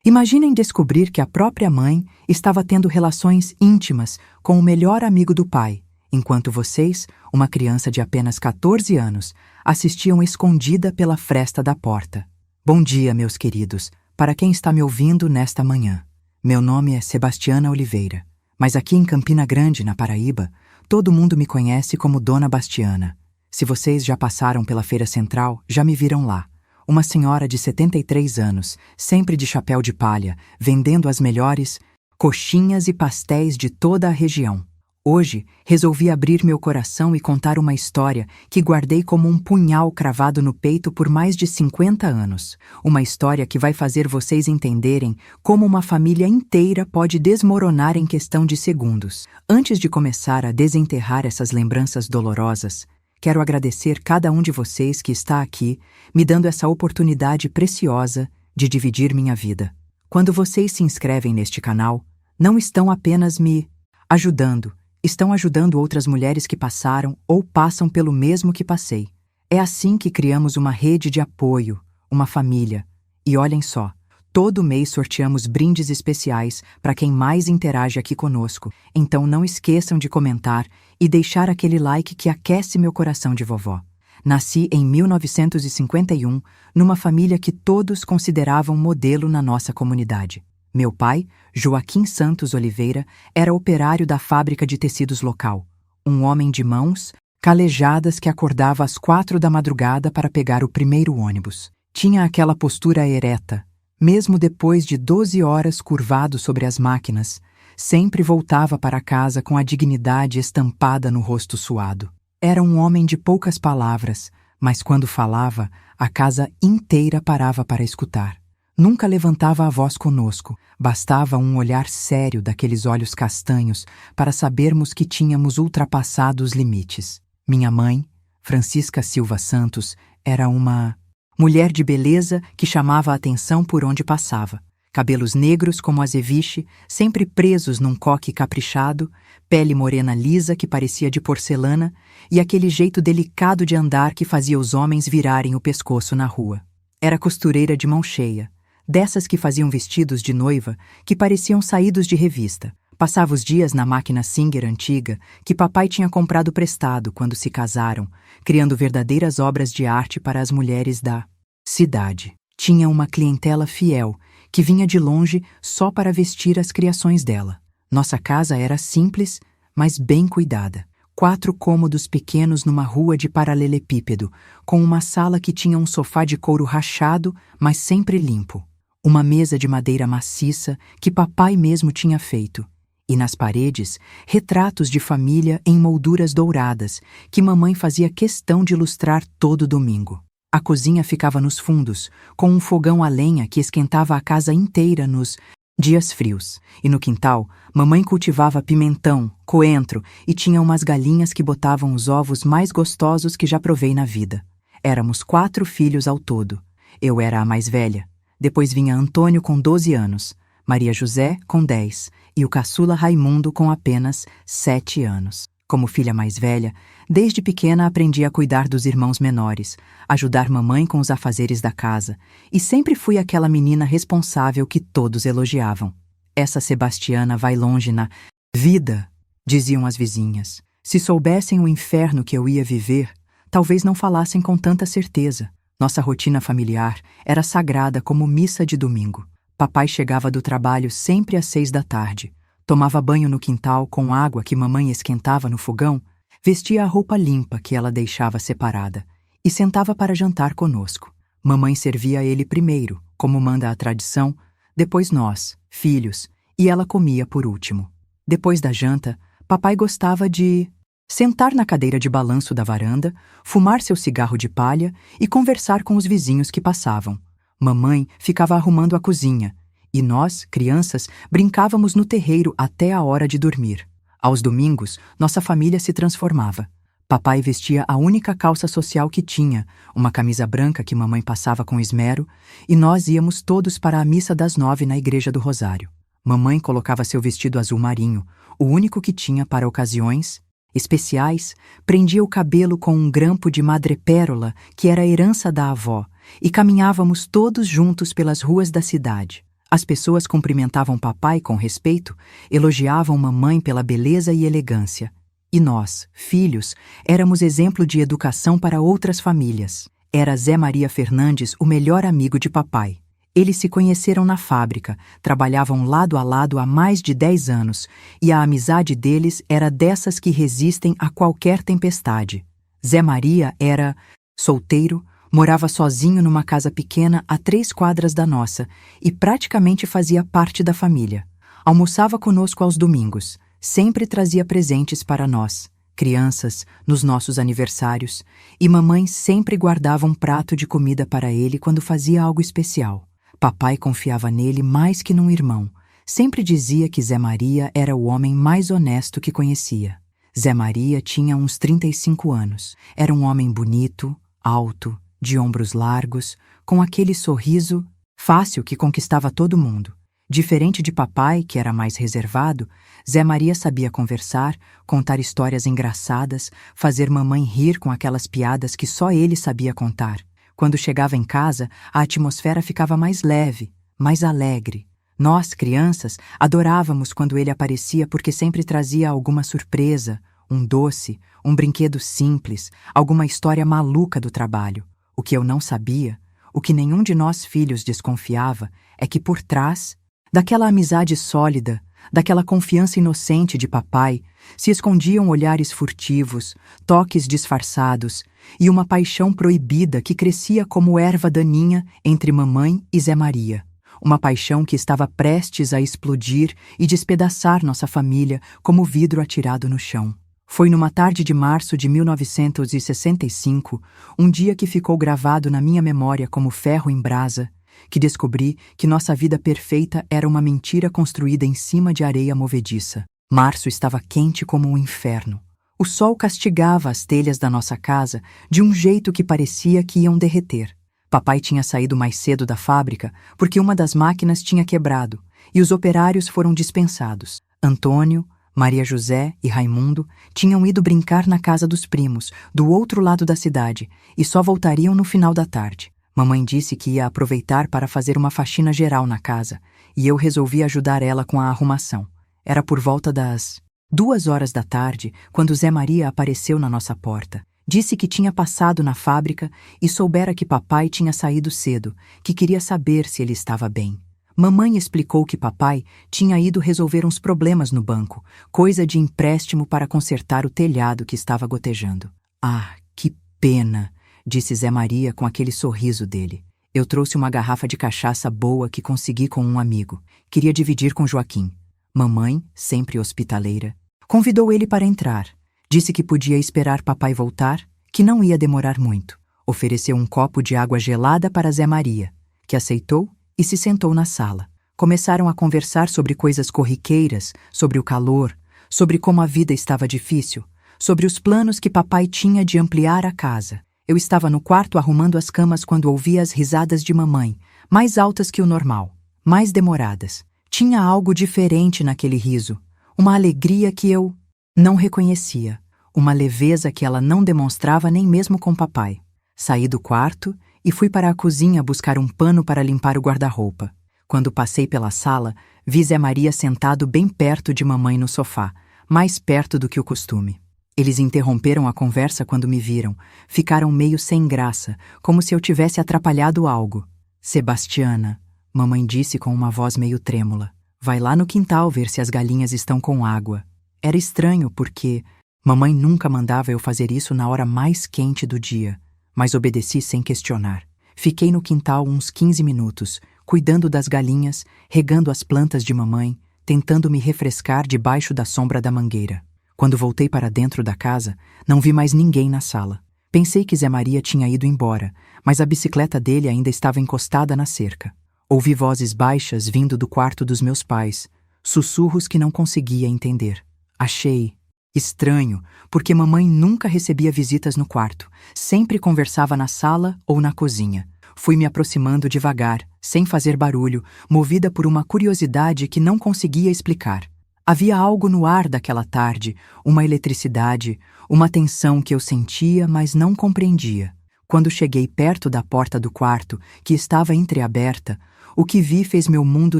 Imaginem descobrir que a própria mãe estava tendo relações íntimas com o melhor amigo do pai, enquanto vocês, uma criança de apenas 14 anos, assistiam escondida pela fresta da porta. Bom dia, meus queridos, para quem está me ouvindo nesta manhã. Meu nome é Sebastiana Oliveira, mas aqui em Campina Grande, na Paraíba, todo mundo me conhece como Dona Bastiana. Se vocês já passaram pela Feira Central, já me viram lá. Uma senhora de 73 anos, sempre de chapéu de palha, vendendo as melhores coxinhas e pastéis de toda a região. Hoje, resolvi abrir meu coração e contar uma história que guardei como um punhal cravado no peito por mais de 50 anos. Uma história que vai fazer vocês entenderem como uma família inteira pode desmoronar em questão de segundos. Antes de começar a desenterrar essas lembranças dolorosas, quero agradecer cada um de vocês que está aqui, me dando essa oportunidade preciosa de dividir minha vida. Quando vocês se inscrevem neste canal, não estão apenas me ajudando, estão ajudando outras mulheres que passaram ou passam pelo mesmo que passei. É assim que criamos uma rede de apoio, uma família. E olhem só, todo mês sorteamos brindes especiais para quem mais interage aqui conosco. Então não esqueçam de comentar e deixar aquele like que aquece meu coração de vovó. Nasci em 1951, numa família que todos consideravam modelo na nossa comunidade. Meu pai, Joaquim Santos Oliveira, era operário da fábrica de tecidos local. Um homem de mãos calejadas que acordava às 4 da madrugada para pegar o primeiro ônibus. Tinha aquela postura ereta, mesmo depois de 12 horas curvado sobre as máquinas, sempre voltava para casa com a dignidade estampada no rosto suado. Era um homem de poucas palavras, mas quando falava, a casa inteira parava para escutar. Nunca levantava a voz conosco, bastava um olhar sério daqueles olhos castanhos para sabermos que tínhamos ultrapassado os limites. Minha mãe, Francisca Silva Santos, era uma mulher de beleza que chamava a atenção por onde passava. Cabelos negros como azeviche, sempre presos num coque caprichado, pele morena lisa que parecia de porcelana e aquele jeito delicado de andar que fazia os homens virarem o pescoço na rua. Era costureira de mão cheia, dessas que faziam vestidos de noiva que pareciam saídos de revista. Passava os dias na máquina Singer antiga que papai tinha comprado prestado quando se casaram, criando verdadeiras obras de arte para as mulheres da cidade. Tinha uma clientela fiel que vinha de longe só para vestir as criações dela. Nossa casa era simples, mas bem cuidada. 4 cômodos pequenos numa rua de paralelepípedo, com uma sala que tinha um sofá de couro rachado, mas sempre limpo. Uma mesa de madeira maciça que papai mesmo tinha feito. E nas paredes, retratos de família em molduras douradas, que mamãe fazia questão de lustrar todo domingo. A cozinha ficava nos fundos, com um fogão a lenha que esquentava a casa inteira nos dias frios. E no quintal, mamãe cultivava pimentão, coentro e tinha umas galinhas que botavam os ovos mais gostosos que já provei na vida. Éramos 4 filhos ao todo. Eu era a mais velha. Depois vinha Antônio com 12 anos, Maria José com 10 e o caçula Raimundo com apenas 7 anos. Como filha mais velha, desde pequena aprendi a cuidar dos irmãos menores, ajudar mamãe com os afazeres da casa, e sempre fui aquela menina responsável que todos elogiavam. Essa Sebastiana vai longe na vida, diziam as vizinhas. Se soubessem o inferno que eu ia viver, talvez não falassem com tanta certeza. Nossa rotina familiar era sagrada como missa de domingo. Papai chegava do trabalho sempre às 6 da tarde. Tomava banho no quintal com água que mamãe esquentava no fogão, vestia a roupa limpa que ela deixava separada e sentava para jantar conosco. Mamãe servia a ele primeiro, como manda a tradição, depois nós, filhos, e ela comia por último. Depois da janta, papai gostava de sentar na cadeira de balanço da varanda, fumar seu cigarro de palha e conversar com os vizinhos que passavam. Mamãe ficava arrumando a cozinha, e nós, crianças, brincávamos no terreiro até a hora de dormir. Aos domingos, nossa família se transformava. Papai vestia a única calça social que tinha, uma camisa branca que mamãe passava com esmero, e nós íamos todos para a missa das 9 na igreja do Rosário. Mamãe colocava seu vestido azul marinho, o único que tinha para ocasiões especiais, prendia o cabelo com um grampo de madrepérola, que era a herança da avó, e caminhávamos todos juntos pelas ruas da cidade. As pessoas cumprimentavam papai com respeito, elogiavam mamãe pela beleza e elegância. E nós, filhos, éramos exemplo de educação para outras famílias. Era Zé Maria Fernandes o melhor amigo de papai. Eles se conheceram na fábrica, trabalhavam lado a lado há mais de 10 anos, e a amizade deles era dessas que resistem a qualquer tempestade. Zé Maria era solteiro, morava sozinho numa casa pequena a 3 quadras da nossa e praticamente fazia parte da família. Almoçava conosco aos domingos, sempre trazia presentes para nós, crianças, nos nossos aniversários, e mamãe sempre guardava um prato de comida para ele quando fazia algo especial. Papai confiava nele mais que num irmão. Sempre dizia que Zé Maria era o homem mais honesto que conhecia. Zé Maria tinha uns 35 anos. Era um homem bonito, alto, de ombros largos, com aquele sorriso fácil que conquistava todo mundo. Diferente de papai, que era mais reservado, Zé Maria sabia conversar, contar histórias engraçadas, fazer mamãe rir com aquelas piadas que só ele sabia contar. Quando chegava em casa, a atmosfera ficava mais leve, mais alegre. Nós, crianças, adorávamos quando ele aparecia porque sempre trazia alguma surpresa, um doce, um brinquedo simples, alguma história maluca do trabalho. O que eu não sabia, o que nenhum de nós filhos desconfiava, é que por trás daquela amizade sólida, daquela confiança inocente de papai, se escondiam olhares furtivos, toques disfarçados e uma paixão proibida que crescia como erva daninha entre mamãe e Zé Maria. Uma paixão que estava prestes a explodir e despedaçar nossa família como vidro atirado no chão. Foi numa tarde de março de 1965, um dia que ficou gravado na minha memória como ferro em brasa, que descobri que nossa vida perfeita era uma mentira construída em cima de areia movediça. Março estava quente como um inferno. O sol castigava as telhas da nossa casa de um jeito que parecia que iam derreter. Papai tinha saído mais cedo da fábrica porque uma das máquinas tinha quebrado e os operários foram dispensados. Antônio, Maria José e Raimundo tinham ido brincar na casa dos primos, do outro lado da cidade, e só voltariam no final da tarde. Mamãe disse que ia aproveitar para fazer uma faxina geral na casa, e eu resolvi ajudar ela com a arrumação. Era por volta das 2 horas da tarde, quando Zé Maria apareceu na nossa porta. Disse que tinha passado na fábrica e soubera que papai tinha saído cedo, que queria saber se ele estava bem. Mamãe explicou que papai tinha ido resolver uns problemas no banco, coisa de empréstimo para consertar o telhado que estava gotejando. Ah, que pena, disse Zé Maria com aquele sorriso dele. Eu trouxe uma garrafa de cachaça boa que consegui com um amigo. Queria dividir com Joaquim. Mamãe, sempre hospitaleira, convidou ele para entrar. Disse que podia esperar papai voltar, que não ia demorar muito. Ofereceu um copo de água gelada para Zé Maria, que aceitou e se sentou na sala. Começaram a conversar sobre coisas corriqueiras, sobre o calor, sobre como a vida estava difícil, sobre os planos que papai tinha de ampliar a casa. Eu estava no quarto arrumando as camas quando ouvi as risadas de mamãe, mais altas que o normal, mais demoradas. Tinha algo diferente naquele riso, uma alegria que eu não reconhecia, uma leveza que ela não demonstrava nem mesmo com papai. Saí do quarto e fui para a cozinha buscar um pano para limpar o guarda-roupa. Quando passei pela sala, vi Zé Maria sentado bem perto de mamãe no sofá, mais perto do que o costume. Eles interromperam a conversa quando me viram. Ficaram meio sem graça, como se eu tivesse atrapalhado algo. Sebastiana, mamãe disse com uma voz meio trêmula, vai lá no quintal ver se as galinhas estão com água. Era estranho porque mamãe nunca mandava eu fazer isso na hora mais quente do dia, mas obedeci sem questionar. Fiquei no quintal uns 15 minutos, cuidando das galinhas, regando as plantas de mamãe, tentando me refrescar debaixo da sombra da mangueira. Quando voltei para dentro da casa, não vi mais ninguém na sala. Pensei que Zé Maria tinha ido embora, mas a bicicleta dele ainda estava encostada na cerca. Ouvi vozes baixas vindo do quarto dos meus pais, sussurros que não conseguia entender. Achei estranho, porque mamãe nunca recebia visitas no quarto, sempre conversava na sala ou na cozinha. Fui me aproximando devagar, sem fazer barulho, movida por uma curiosidade que não conseguia explicar. Havia algo no ar daquela tarde, uma eletricidade, uma tensão que eu sentia, mas não compreendia. Quando cheguei perto da porta do quarto, que estava entreaberta, O que vi fez meu mundo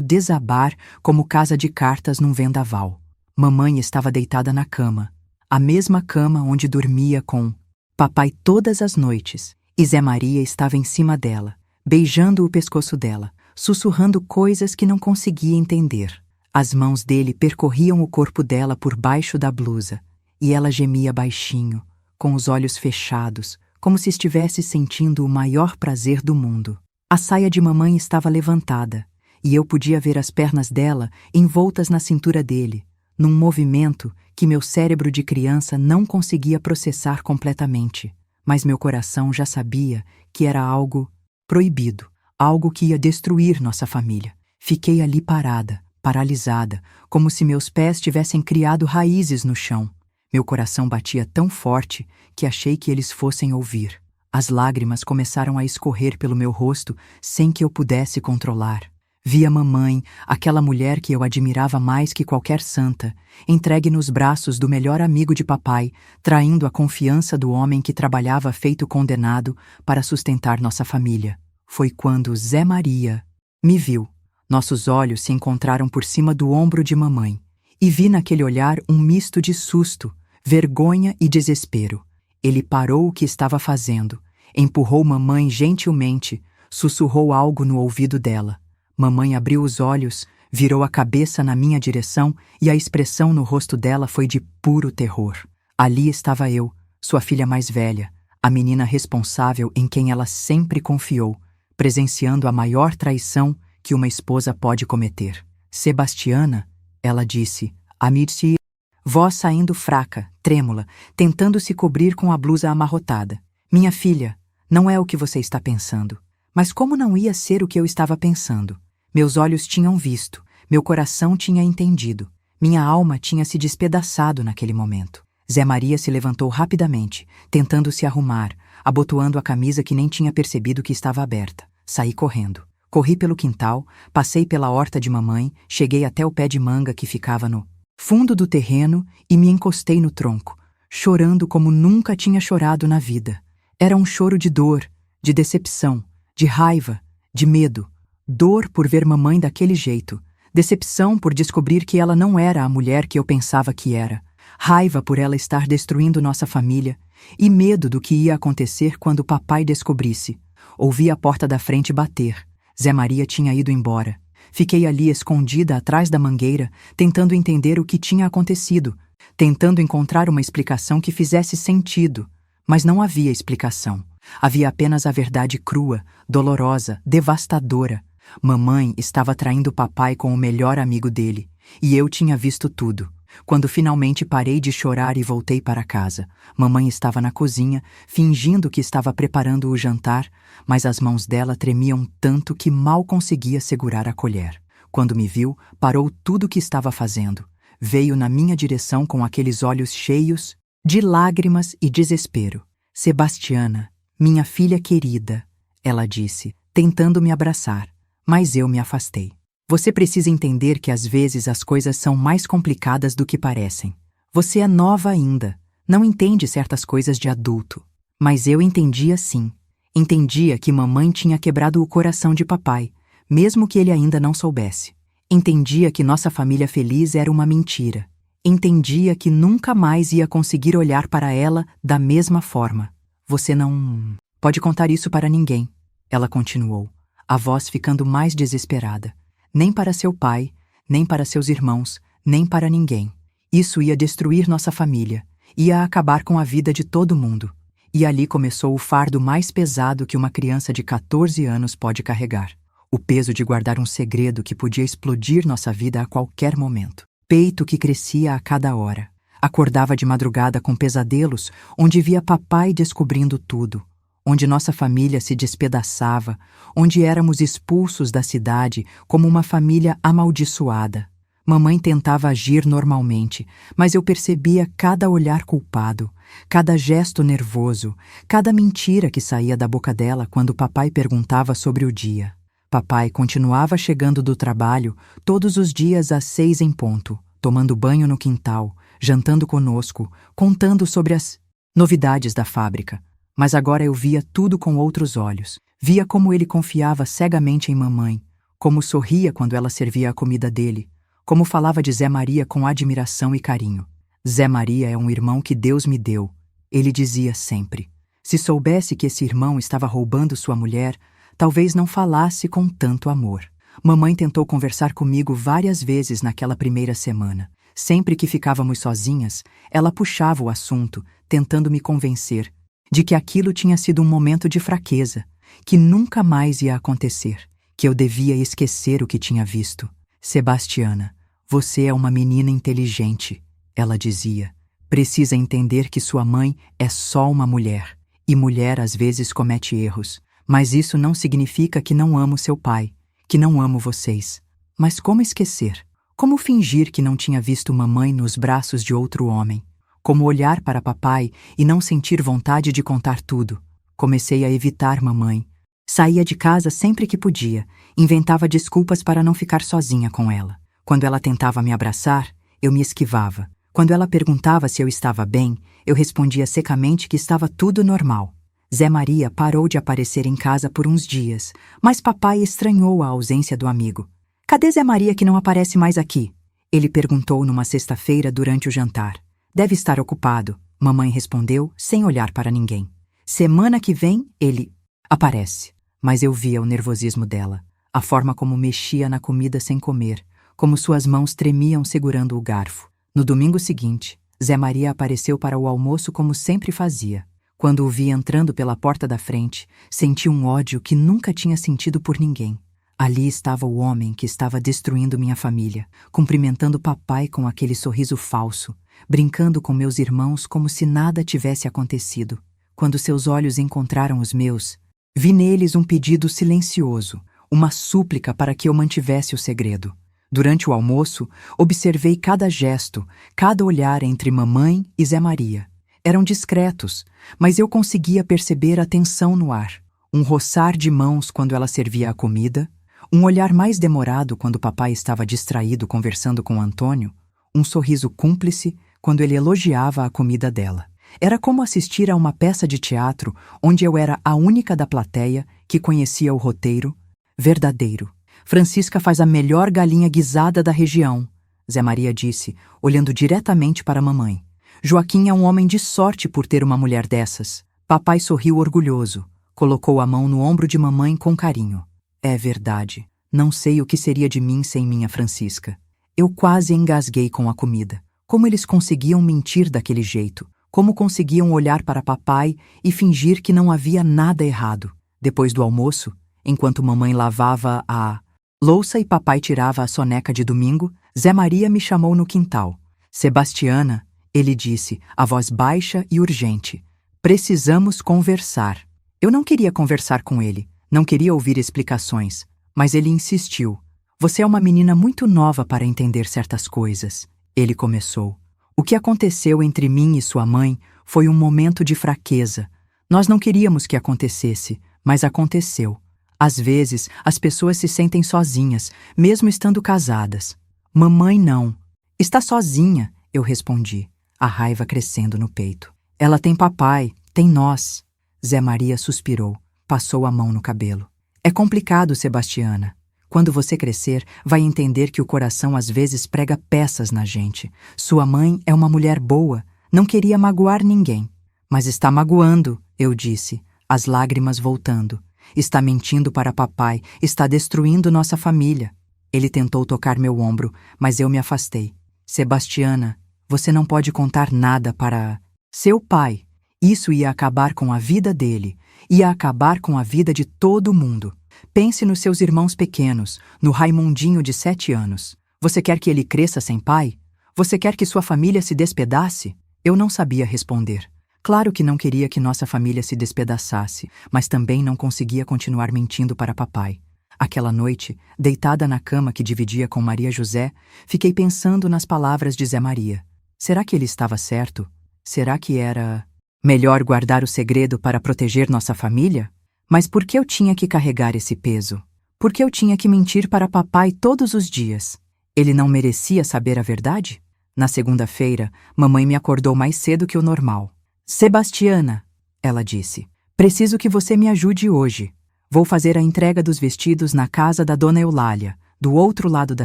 desabar como casa de cartas num vendaval. Mamãe estava deitada na cama, a mesma cama onde dormia com papai todas as noites, e Zé Maria estava em cima dela, beijando o pescoço dela, sussurrando coisas que não conseguia entender. As mãos dele percorriam o corpo dela por baixo da blusa, e ela gemia baixinho, com os olhos fechados, como se estivesse sentindo o maior prazer do mundo. A saia de mamãe estava levantada, e eu podia ver as pernas dela envoltas na cintura dele, num movimento que meu cérebro de criança não conseguia processar completamente, mas meu coração já sabia que era algo proibido, algo que ia destruir nossa família. Fiquei ali parada, paralisada, como se meus pés tivessem criado raízes no chão. Meu coração batia tão forte que achei que eles fossem ouvir. As lágrimas começaram a escorrer pelo meu rosto sem que eu pudesse controlar. Vi a mamãe, aquela mulher que eu admirava mais que qualquer santa, entregue nos braços do melhor amigo de papai, traindo a confiança do homem que trabalhava feito condenado para sustentar nossa família. Foi quando Zé Maria me viu. Nossos olhos se encontraram por cima do ombro de mamãe, e vi naquele olhar um misto de susto, vergonha e desespero. Ele parou o que estava fazendo, empurrou mamãe gentilmente, sussurrou algo no ouvido dela. Mamãe abriu os olhos, virou a cabeça na minha direção e a expressão no rosto dela foi de puro terror. Ali estava eu, sua filha mais velha, a menina responsável em quem ela sempre confiou, presenciando a maior traição que uma esposa pode cometer. Sebastiana, ela disse, Amir-se, voz saindo fraca, trêmula, tentando se cobrir com a blusa amarrotada. Minha filha, não é o que você está pensando. Mas como não ia ser o que eu estava pensando? Meus olhos tinham visto, meu coração tinha entendido, minha alma tinha se despedaçado naquele momento. Zé Maria se levantou rapidamente, tentando se arrumar, abotoando a camisa que nem tinha percebido que estava aberta. Saí correndo. Corri pelo quintal, passei pela horta de mamãe, cheguei até o pé de manga que ficava no fundo do terreno e me encostei no tronco, chorando como nunca tinha chorado na vida. Era um choro de dor, de decepção, de raiva, de medo. Dor por ver mamãe daquele jeito, decepção por descobrir que ela não era a mulher que eu pensava que era, raiva por ela estar destruindo nossa família e medo do que ia acontecer quando papai descobrisse. Ouvi a porta da frente bater. Zé Maria tinha ido embora. Fiquei ali escondida atrás da mangueira, tentando entender o que tinha acontecido, tentando encontrar uma explicação que fizesse sentido, mas não havia explicação. Havia apenas a verdade crua, dolorosa, devastadora. Mamãe estava traindo papai com o melhor amigo dele, e eu tinha visto tudo. Quando finalmente parei de chorar e voltei para casa, mamãe estava na cozinha, fingindo que estava preparando o jantar, mas as mãos dela tremiam tanto que mal conseguia segurar a colher. Quando me viu, parou tudo o que estava fazendo. Veio na minha direção com aqueles olhos cheios de lágrimas e desespero. Sebastiana, minha filha querida, ela disse, tentando me abraçar, mas eu me afastei. Você precisa entender que às vezes as coisas são mais complicadas do que parecem. Você é nova ainda, não entende certas coisas de adulto. Mas eu entendia sim. Entendia que mamãe tinha quebrado o coração de papai, mesmo que ele ainda não soubesse. Entendia que nossa família feliz era uma mentira. Entendia que nunca mais ia conseguir olhar para ela da mesma forma. Você não pode contar isso para ninguém, ela continuou, a voz ficando mais desesperada. Nem para seu pai, nem para seus irmãos, nem para ninguém. Isso ia destruir nossa família, ia acabar com a vida de todo mundo. E ali começou o fardo mais pesado que uma criança de 14 anos pode carregar. O peso de guardar um segredo que podia explodir nossa vida a qualquer momento. Peito que crescia a cada hora. Acordava de madrugada com pesadelos, onde via papai descobrindo tudo. Onde nossa família se despedaçava, onde éramos expulsos da cidade como uma família amaldiçoada. Mamãe tentava agir normalmente, mas eu percebia cada olhar culpado, cada gesto nervoso, cada mentira que saía da boca dela quando papai perguntava sobre o dia. Papai continuava chegando do trabalho todos os dias às 6 em ponto, tomando banho no quintal, jantando conosco, contando sobre as novidades da fábrica. Mas agora eu via tudo com outros olhos. Via como ele confiava cegamente em mamãe, Como sorria quando ela servia a comida dele, como falava de Zé Maria com admiração e carinho. Zé Maria é um irmão que Deus me deu, ele dizia sempre. Se soubesse que esse irmão estava roubando sua mulher, talvez não falasse com tanto amor. Mamãe tentou conversar comigo várias vezes naquela primeira semana. Sempre que ficávamos sozinhas, ela puxava o assunto, tentando me convencer de que aquilo tinha sido um momento de fraqueza, que nunca mais ia acontecer, que eu devia esquecer o que tinha visto. Sebastiana, você é uma menina inteligente, ela dizia. Precisa entender que sua mãe é só uma mulher, e mulher às vezes comete erros, mas isso não significa que não amo seu pai, que não amo vocês. Mas como esquecer? Como fingir que não tinha visto mamãe nos braços de outro homem? Como olhar para papai e não sentir vontade de contar tudo? Comecei a evitar mamãe. Saía de casa sempre que podia, inventava desculpas para não ficar sozinha com ela. Quando ela tentava me abraçar, eu me esquivava. Quando ela perguntava se eu estava bem, eu respondia secamente que estava tudo normal. Zé Maria parou de aparecer em casa por uns dias, mas papai estranhou a ausência do amigo. Cadê Zé Maria que não aparece mais aqui? Ele perguntou numa sexta-feira durante o jantar. Deve estar ocupado, mamãe respondeu, sem olhar para ninguém. Semana que vem, ele aparece. Mas eu via o nervosismo dela, a forma como mexia na comida sem comer, como suas mãos tremiam segurando o garfo. No domingo seguinte, Zé Maria apareceu para o almoço como sempre fazia. Quando o vi entrando pela porta da frente, senti um ódio que nunca tinha sentido por ninguém. Ali estava o homem que estava destruindo minha família, cumprimentando papai com aquele sorriso falso, brincando com meus irmãos como se nada tivesse acontecido. Quando seus olhos encontraram os meus, vi neles um pedido silencioso, uma súplica para que eu mantivesse o segredo. Durante o almoço, observei cada gesto, cada olhar entre mamãe e Zé Maria. Eram discretos, mas eu conseguia perceber a tensão no ar. Um roçar de mãos quando ela servia a comida, um olhar mais demorado quando papai estava distraído conversando com Antônio, um sorriso cúmplice quando ele elogiava a comida dela. Era como assistir a uma peça de teatro onde eu era a única da plateia que conhecia o roteiro verdadeiro. Francisca faz a melhor galinha guisada da região, Zé Maria disse, olhando diretamente para a mamãe. Joaquim é um homem de sorte por ter uma mulher dessas. Papai sorriu orgulhoso, colocou a mão no ombro de mamãe com carinho. É verdade. Não sei o que seria de mim sem minha Francisca. Eu quase engasguei com a comida. Como eles conseguiam mentir daquele jeito? Como conseguiam olhar para papai e fingir que não havia nada errado? Depois do almoço, enquanto mamãe lavava a louça e papai tirava a soneca de domingo, Zé Maria me chamou no quintal. Sebastiana, ele disse, a voz baixa e urgente. Precisamos conversar. Eu não queria conversar com ele. Não queria ouvir explicações, mas ele insistiu. Você é uma menina muito nova para entender certas coisas. Ele começou. O que aconteceu entre mim e sua mãe foi um momento de fraqueza. Nós não queríamos que acontecesse, mas aconteceu. Às vezes, as pessoas se sentem sozinhas, mesmo estando casadas. Mamãe não. Está sozinha, eu respondi, a raiva crescendo no peito. Ela tem papai, tem nós. Zé Maria suspirou. Passou a mão no cabelo. É complicado, Sebastiana. Quando você crescer, vai entender que o coração às vezes prega peças na gente. Sua mãe é uma mulher boa, não queria magoar ninguém. Mas está magoando, eu disse, as lágrimas voltando. Está mentindo para papai, está destruindo nossa família. Ele tentou tocar meu ombro, mas eu me afastei. Sebastiana, você não pode contar nada para seu pai. Isso ia acabar com a vida dele. Ia acabar com a vida de todo mundo. Pense nos seus irmãos pequenos, no Raimundinho de 7 anos. Você quer que ele cresça sem pai? Você quer que sua família se despedace? Eu não sabia responder. Claro que não queria que nossa família se despedaçasse, mas também não conseguia continuar mentindo para papai. Aquela noite, deitada na cama que dividia com Maria José, fiquei pensando nas palavras de Zé Maria. Será que ele estava certo? Será que era melhor guardar o segredo para proteger nossa família? Mas por que eu tinha que carregar esse peso? Por que eu tinha que mentir para papai todos os dias? Ele não merecia saber a verdade? Na segunda-feira, mamãe me acordou mais cedo que o normal. Sebastiana, ela disse, preciso que você me ajude hoje. Vou fazer a entrega dos vestidos na casa da Dona Eulália, do outro lado da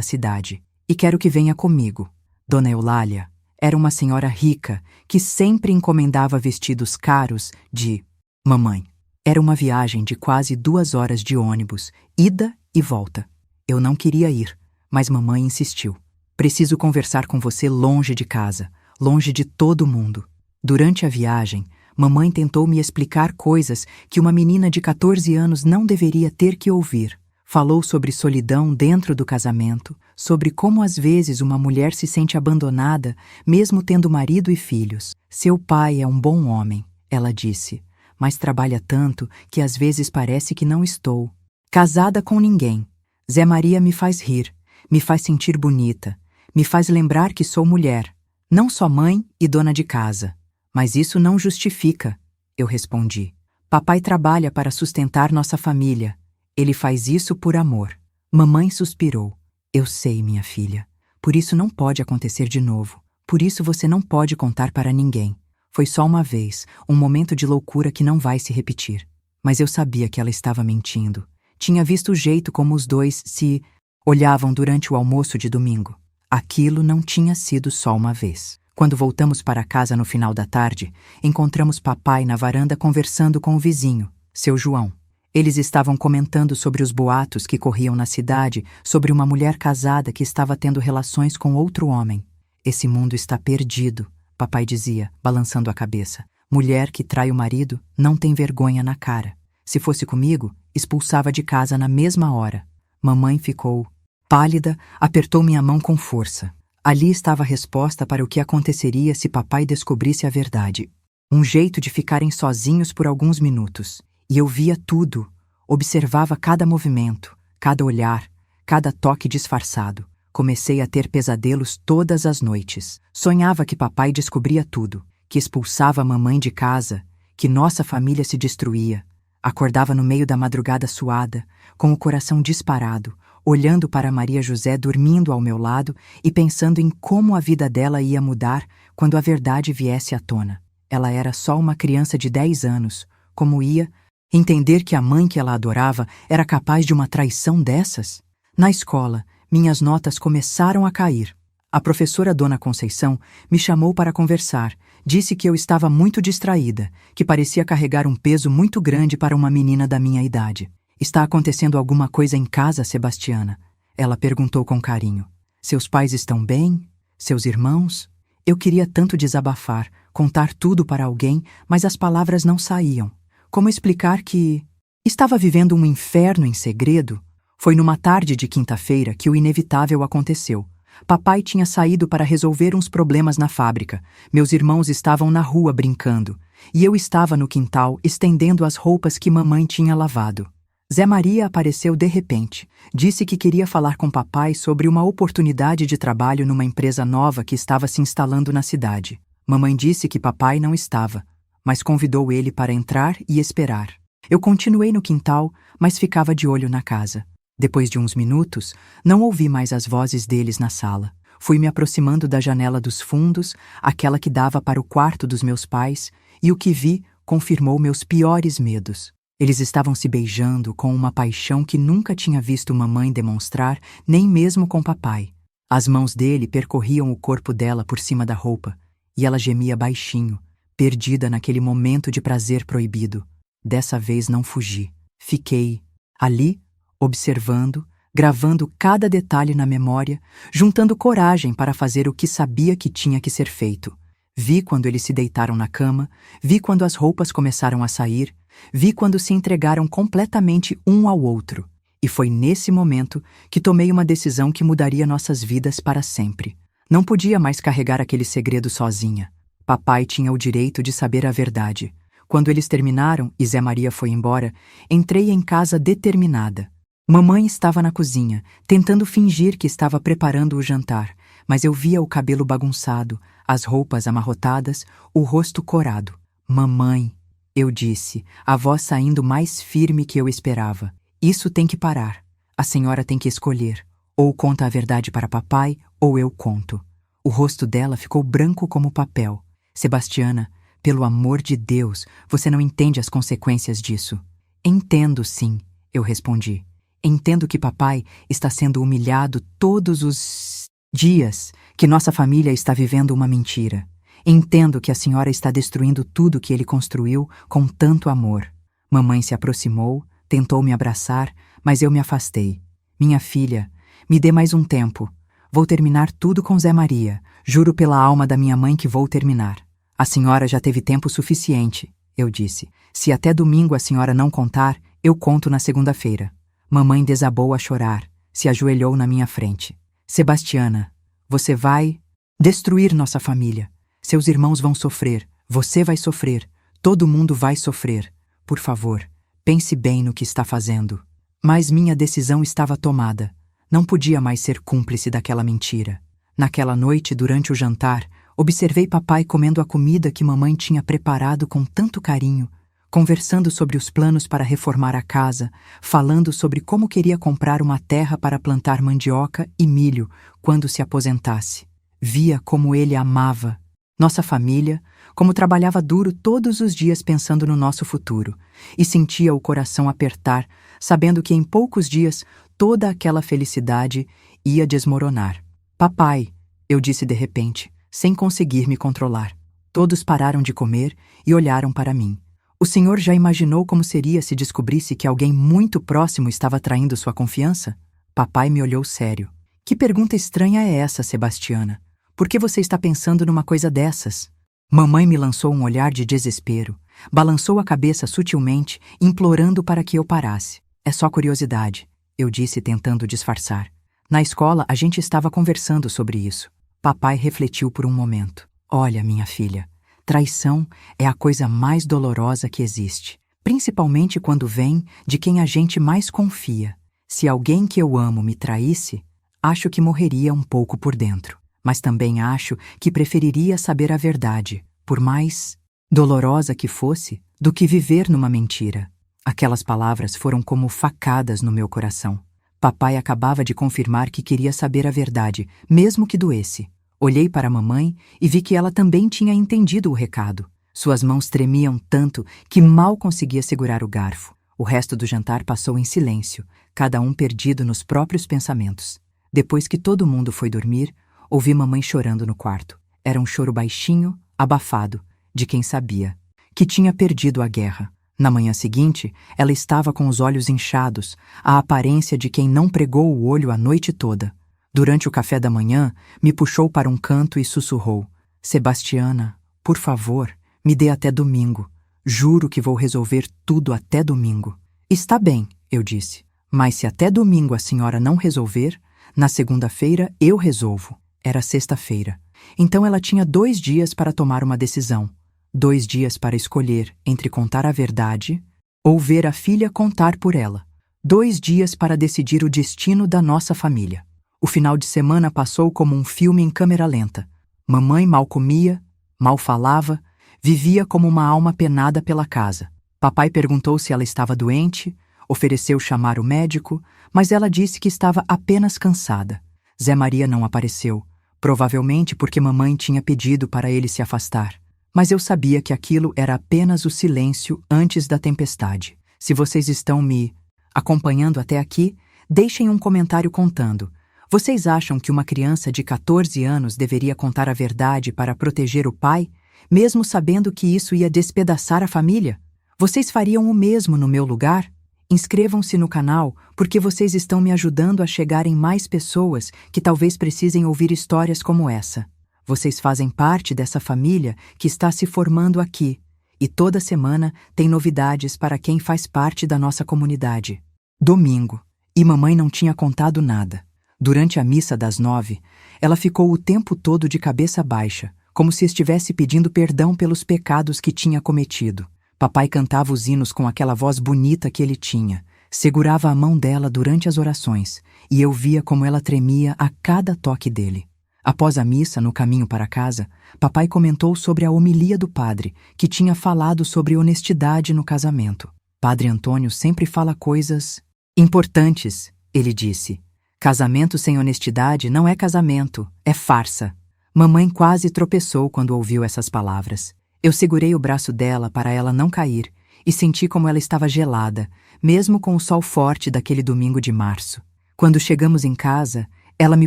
cidade, e quero que venha comigo. Dona Eulália era uma senhora rica que sempre encomendava vestidos caros de mamãe. Era uma viagem de quase 2 horas de ônibus, ida e volta. Eu não queria ir, mas mamãe insistiu. Preciso conversar com você longe de casa, longe de todo mundo. Durante a viagem, mamãe tentou me explicar coisas que uma menina de 14 anos não deveria ter que ouvir. Falou sobre solidão dentro do casamento, sobre como às vezes uma mulher se sente abandonada, mesmo tendo marido e filhos. Seu pai é um bom homem, ela disse, mas trabalha tanto que às vezes parece que não estou casada com ninguém. Zé Maria me faz rir, me faz sentir bonita, me faz lembrar que sou mulher, não só mãe e dona de casa. Mas isso não justifica, eu respondi. Papai trabalha para sustentar nossa família. Ele faz isso por amor. Mamãe suspirou. Eu sei, minha filha. Por isso não pode acontecer de novo. Por isso você não pode contar para ninguém. Foi só uma vez, um momento de loucura que não vai se repetir. Mas eu sabia que ela estava mentindo. Tinha visto o jeito como os dois se olhavam durante o almoço de domingo. Aquilo não tinha sido só uma vez. Quando voltamos para casa no final da tarde, encontramos papai na varanda conversando com o vizinho, seu João. Eles estavam comentando sobre os boatos que corriam na cidade sobre uma mulher casada que estava tendo relações com outro homem. Esse mundo está perdido, papai dizia, balançando a cabeça. Mulher que trai o marido não tem vergonha na cara. Se fosse comigo, expulsava de casa na mesma hora. Mamãe ficou pálida, apertou minha mão com força. Ali estava a resposta para o que aconteceria se papai descobrisse a verdade. Um jeito de ficarem sozinhos por alguns minutos. E eu via tudo, observava cada movimento, cada olhar, cada toque disfarçado. Comecei a ter pesadelos todas as noites. Sonhava que papai descobria tudo, que expulsava a mamãe de casa, que nossa família se destruía. Acordava no meio da madrugada suada, com o coração disparado, olhando para Maria José dormindo ao meu lado e pensando em como a vida dela ia mudar quando a verdade viesse à tona. Ela era só uma criança de 10 anos. Como ia entender que a mãe que ela adorava era capaz de uma traição dessas? Na escola, minhas notas começaram a cair. A professora Dona Conceição me chamou para conversar. Disse que eu estava muito distraída, que parecia carregar um peso muito grande para uma menina da minha idade. Está acontecendo alguma coisa em casa, Sebastiana? Ela perguntou com carinho. Seus pais estão bem? Seus irmãos? Eu queria tanto desabafar, contar tudo para alguém, mas as palavras não saíam. Como explicar que estava vivendo um inferno em segredo? Foi numa tarde de quinta-feira que o inevitável aconteceu. Papai tinha saído para resolver uns problemas na fábrica. Meus irmãos estavam na rua brincando. E eu estava no quintal estendendo as roupas que mamãe tinha lavado. Zé Maria apareceu de repente. Disse que queria falar com papai sobre uma oportunidade de trabalho numa empresa nova que estava se instalando na cidade. Mamãe disse que papai não estava, mas convidou ele para entrar e esperar. Eu continuei no quintal, mas ficava de olho na casa. Depois de uns minutos, não ouvi mais as vozes deles na sala. Fui me aproximando da janela dos fundos, aquela que dava para o quarto dos meus pais, e o que vi confirmou meus piores medos. Eles estavam se beijando com uma paixão que nunca tinha visto mamãe demonstrar, nem mesmo com papai. As mãos dele percorriam o corpo dela por cima da roupa, e ela gemia baixinho, perdida naquele momento de prazer proibido. Dessa vez não fugi. Fiquei ali, observando, gravando cada detalhe na memória, juntando coragem para fazer o que sabia que tinha que ser feito. Vi quando eles se deitaram na cama, vi quando as roupas começaram a sair, vi quando se entregaram completamente um ao outro. E foi nesse momento que tomei uma decisão que mudaria nossas vidas para sempre. Não podia mais carregar aquele segredo sozinha. Papai tinha o direito de saber a verdade. Quando eles terminaram e Zé Maria foi embora, entrei em casa determinada. Mamãe estava na cozinha, tentando fingir que estava preparando o jantar, mas eu via o cabelo bagunçado, as roupas amarrotadas, o rosto corado. Mamãe, eu disse, a voz saindo mais firme que eu esperava. Isso tem que parar. A senhora tem que escolher. Ou conta a verdade para papai, ou eu conto. O rosto dela ficou branco como papel. Sebastiana, pelo amor de Deus, você não entende as consequências disso. Entendo, sim. eu respondi. Entendo que papai está sendo humilhado todos os dias, que nossa família está vivendo uma mentira. Entendo que a senhora está destruindo tudo que ele construiu com tanto amor. Mamãe se aproximou, tentou me abraçar, mas eu me afastei. Minha filha, me dê mais um tempo. Vou terminar tudo com Zé Maria. Juro pela alma da minha mãe que vou terminar. A senhora já teve tempo suficiente, eu disse. Se até domingo a senhora não contar, eu conto na segunda-feira. Mamãe desabou a chorar, se ajoelhou na minha frente. Sebastiana, você vai destruir nossa família. Seus irmãos vão sofrer, você vai sofrer, todo mundo vai sofrer. Por favor, pense bem no que está fazendo. Mas minha decisão estava tomada. Não podia mais ser cúmplice daquela mentira. Naquela noite, durante o jantar, observei papai comendo a comida que mamãe tinha preparado com tanto carinho, conversando sobre os planos para reformar a casa, falando sobre como queria comprar uma terra para plantar mandioca e milho quando se aposentasse. Via como ele amava nossa família, como trabalhava duro todos os dias pensando no nosso futuro, e sentia o coração apertar, sabendo que em poucos dias toda aquela felicidade ia desmoronar. Papai, eu disse de repente, sem conseguir me controlar. Todos pararam de comer e olharam para mim. O senhor já imaginou como seria se descobrisse que alguém muito próximo estava traindo sua confiança? Papai me olhou sério. Que pergunta estranha é essa, Sebastiana? Por que você está pensando numa coisa dessas? Mamãe me lançou um olhar de desespero, balançou a cabeça sutilmente, implorando para que eu parasse. É só curiosidade, eu disse tentando disfarçar. Na escola, a gente estava conversando sobre isso. Papai refletiu por um momento. Olha, minha filha, traição é a coisa mais dolorosa que existe, principalmente quando vem de quem a gente mais confia. Se alguém que eu amo me traísse, acho que morreria um pouco por dentro. Mas também acho que preferiria saber a verdade, por mais dolorosa que fosse, do que viver numa mentira. Aquelas palavras foram como facadas no meu coração. Papai acabava de confirmar que queria saber a verdade, mesmo que doesse. Olhei para a mamãe e vi que ela também tinha entendido o recado. Suas mãos tremiam tanto que mal conseguia segurar o garfo. O resto do jantar passou em silêncio, cada um perdido nos próprios pensamentos. Depois que todo mundo foi dormir, ouvi mamãe chorando no quarto. Era um choro baixinho, abafado, de quem sabia que tinha perdido a guerra. Na manhã seguinte, ela estava com os olhos inchados, a aparência de quem não pregou o olho a noite toda. Durante o café da manhã, me puxou para um canto e sussurrou: Sebastiana, por favor, me dê até domingo. Juro que vou resolver tudo até domingo. Está bem, eu disse, mas se até domingo a senhora não resolver, na segunda-feira eu resolvo. Era sexta-feira. Então ela tinha 2 dias para tomar uma decisão. 2 dias para escolher entre contar a verdade ou ver a filha contar por ela. 2 dias para decidir o destino da nossa família. O final de semana passou como um filme em câmera lenta. Mamãe mal comia, mal falava, vivia como uma alma penada pela casa. Papai perguntou se ela estava doente, ofereceu chamar o médico, mas ela disse que estava apenas cansada. Zé Maria não apareceu. Provavelmente porque mamãe tinha pedido para ele se afastar. Mas eu sabia que aquilo era apenas o silêncio antes da tempestade. Se vocês estão me acompanhando até aqui, deixem um comentário contando. Vocês acham que uma criança de 14 anos deveria contar a verdade para proteger o pai, mesmo sabendo que isso ia despedaçar a família? Vocês fariam o mesmo no meu lugar? Inscrevam-se no canal porque vocês estão me ajudando a chegar em mais pessoas que talvez precisem ouvir histórias como essa. Vocês fazem parte dessa família que está se formando aqui e toda semana tem novidades para quem faz parte da nossa comunidade. Domingo. E mamãe não tinha contado nada. Durante a missa das 9, ela ficou o tempo todo de cabeça baixa, como se estivesse pedindo perdão pelos pecados que tinha cometido. Papai cantava os hinos com aquela voz bonita que ele tinha, segurava a mão dela durante as orações, e eu via como ela tremia a cada toque dele. Após a missa, no caminho para casa, papai comentou sobre a homilia do padre, que tinha falado sobre honestidade no casamento. Padre Antônio sempre fala coisas importantes, ele disse. Casamento sem honestidade não é casamento, é farsa. Mamãe quase tropeçou quando ouviu essas palavras. Eu segurei o braço dela para ela não cair e senti como ela estava gelada, mesmo com o sol forte daquele domingo de março. Quando chegamos em casa, ela me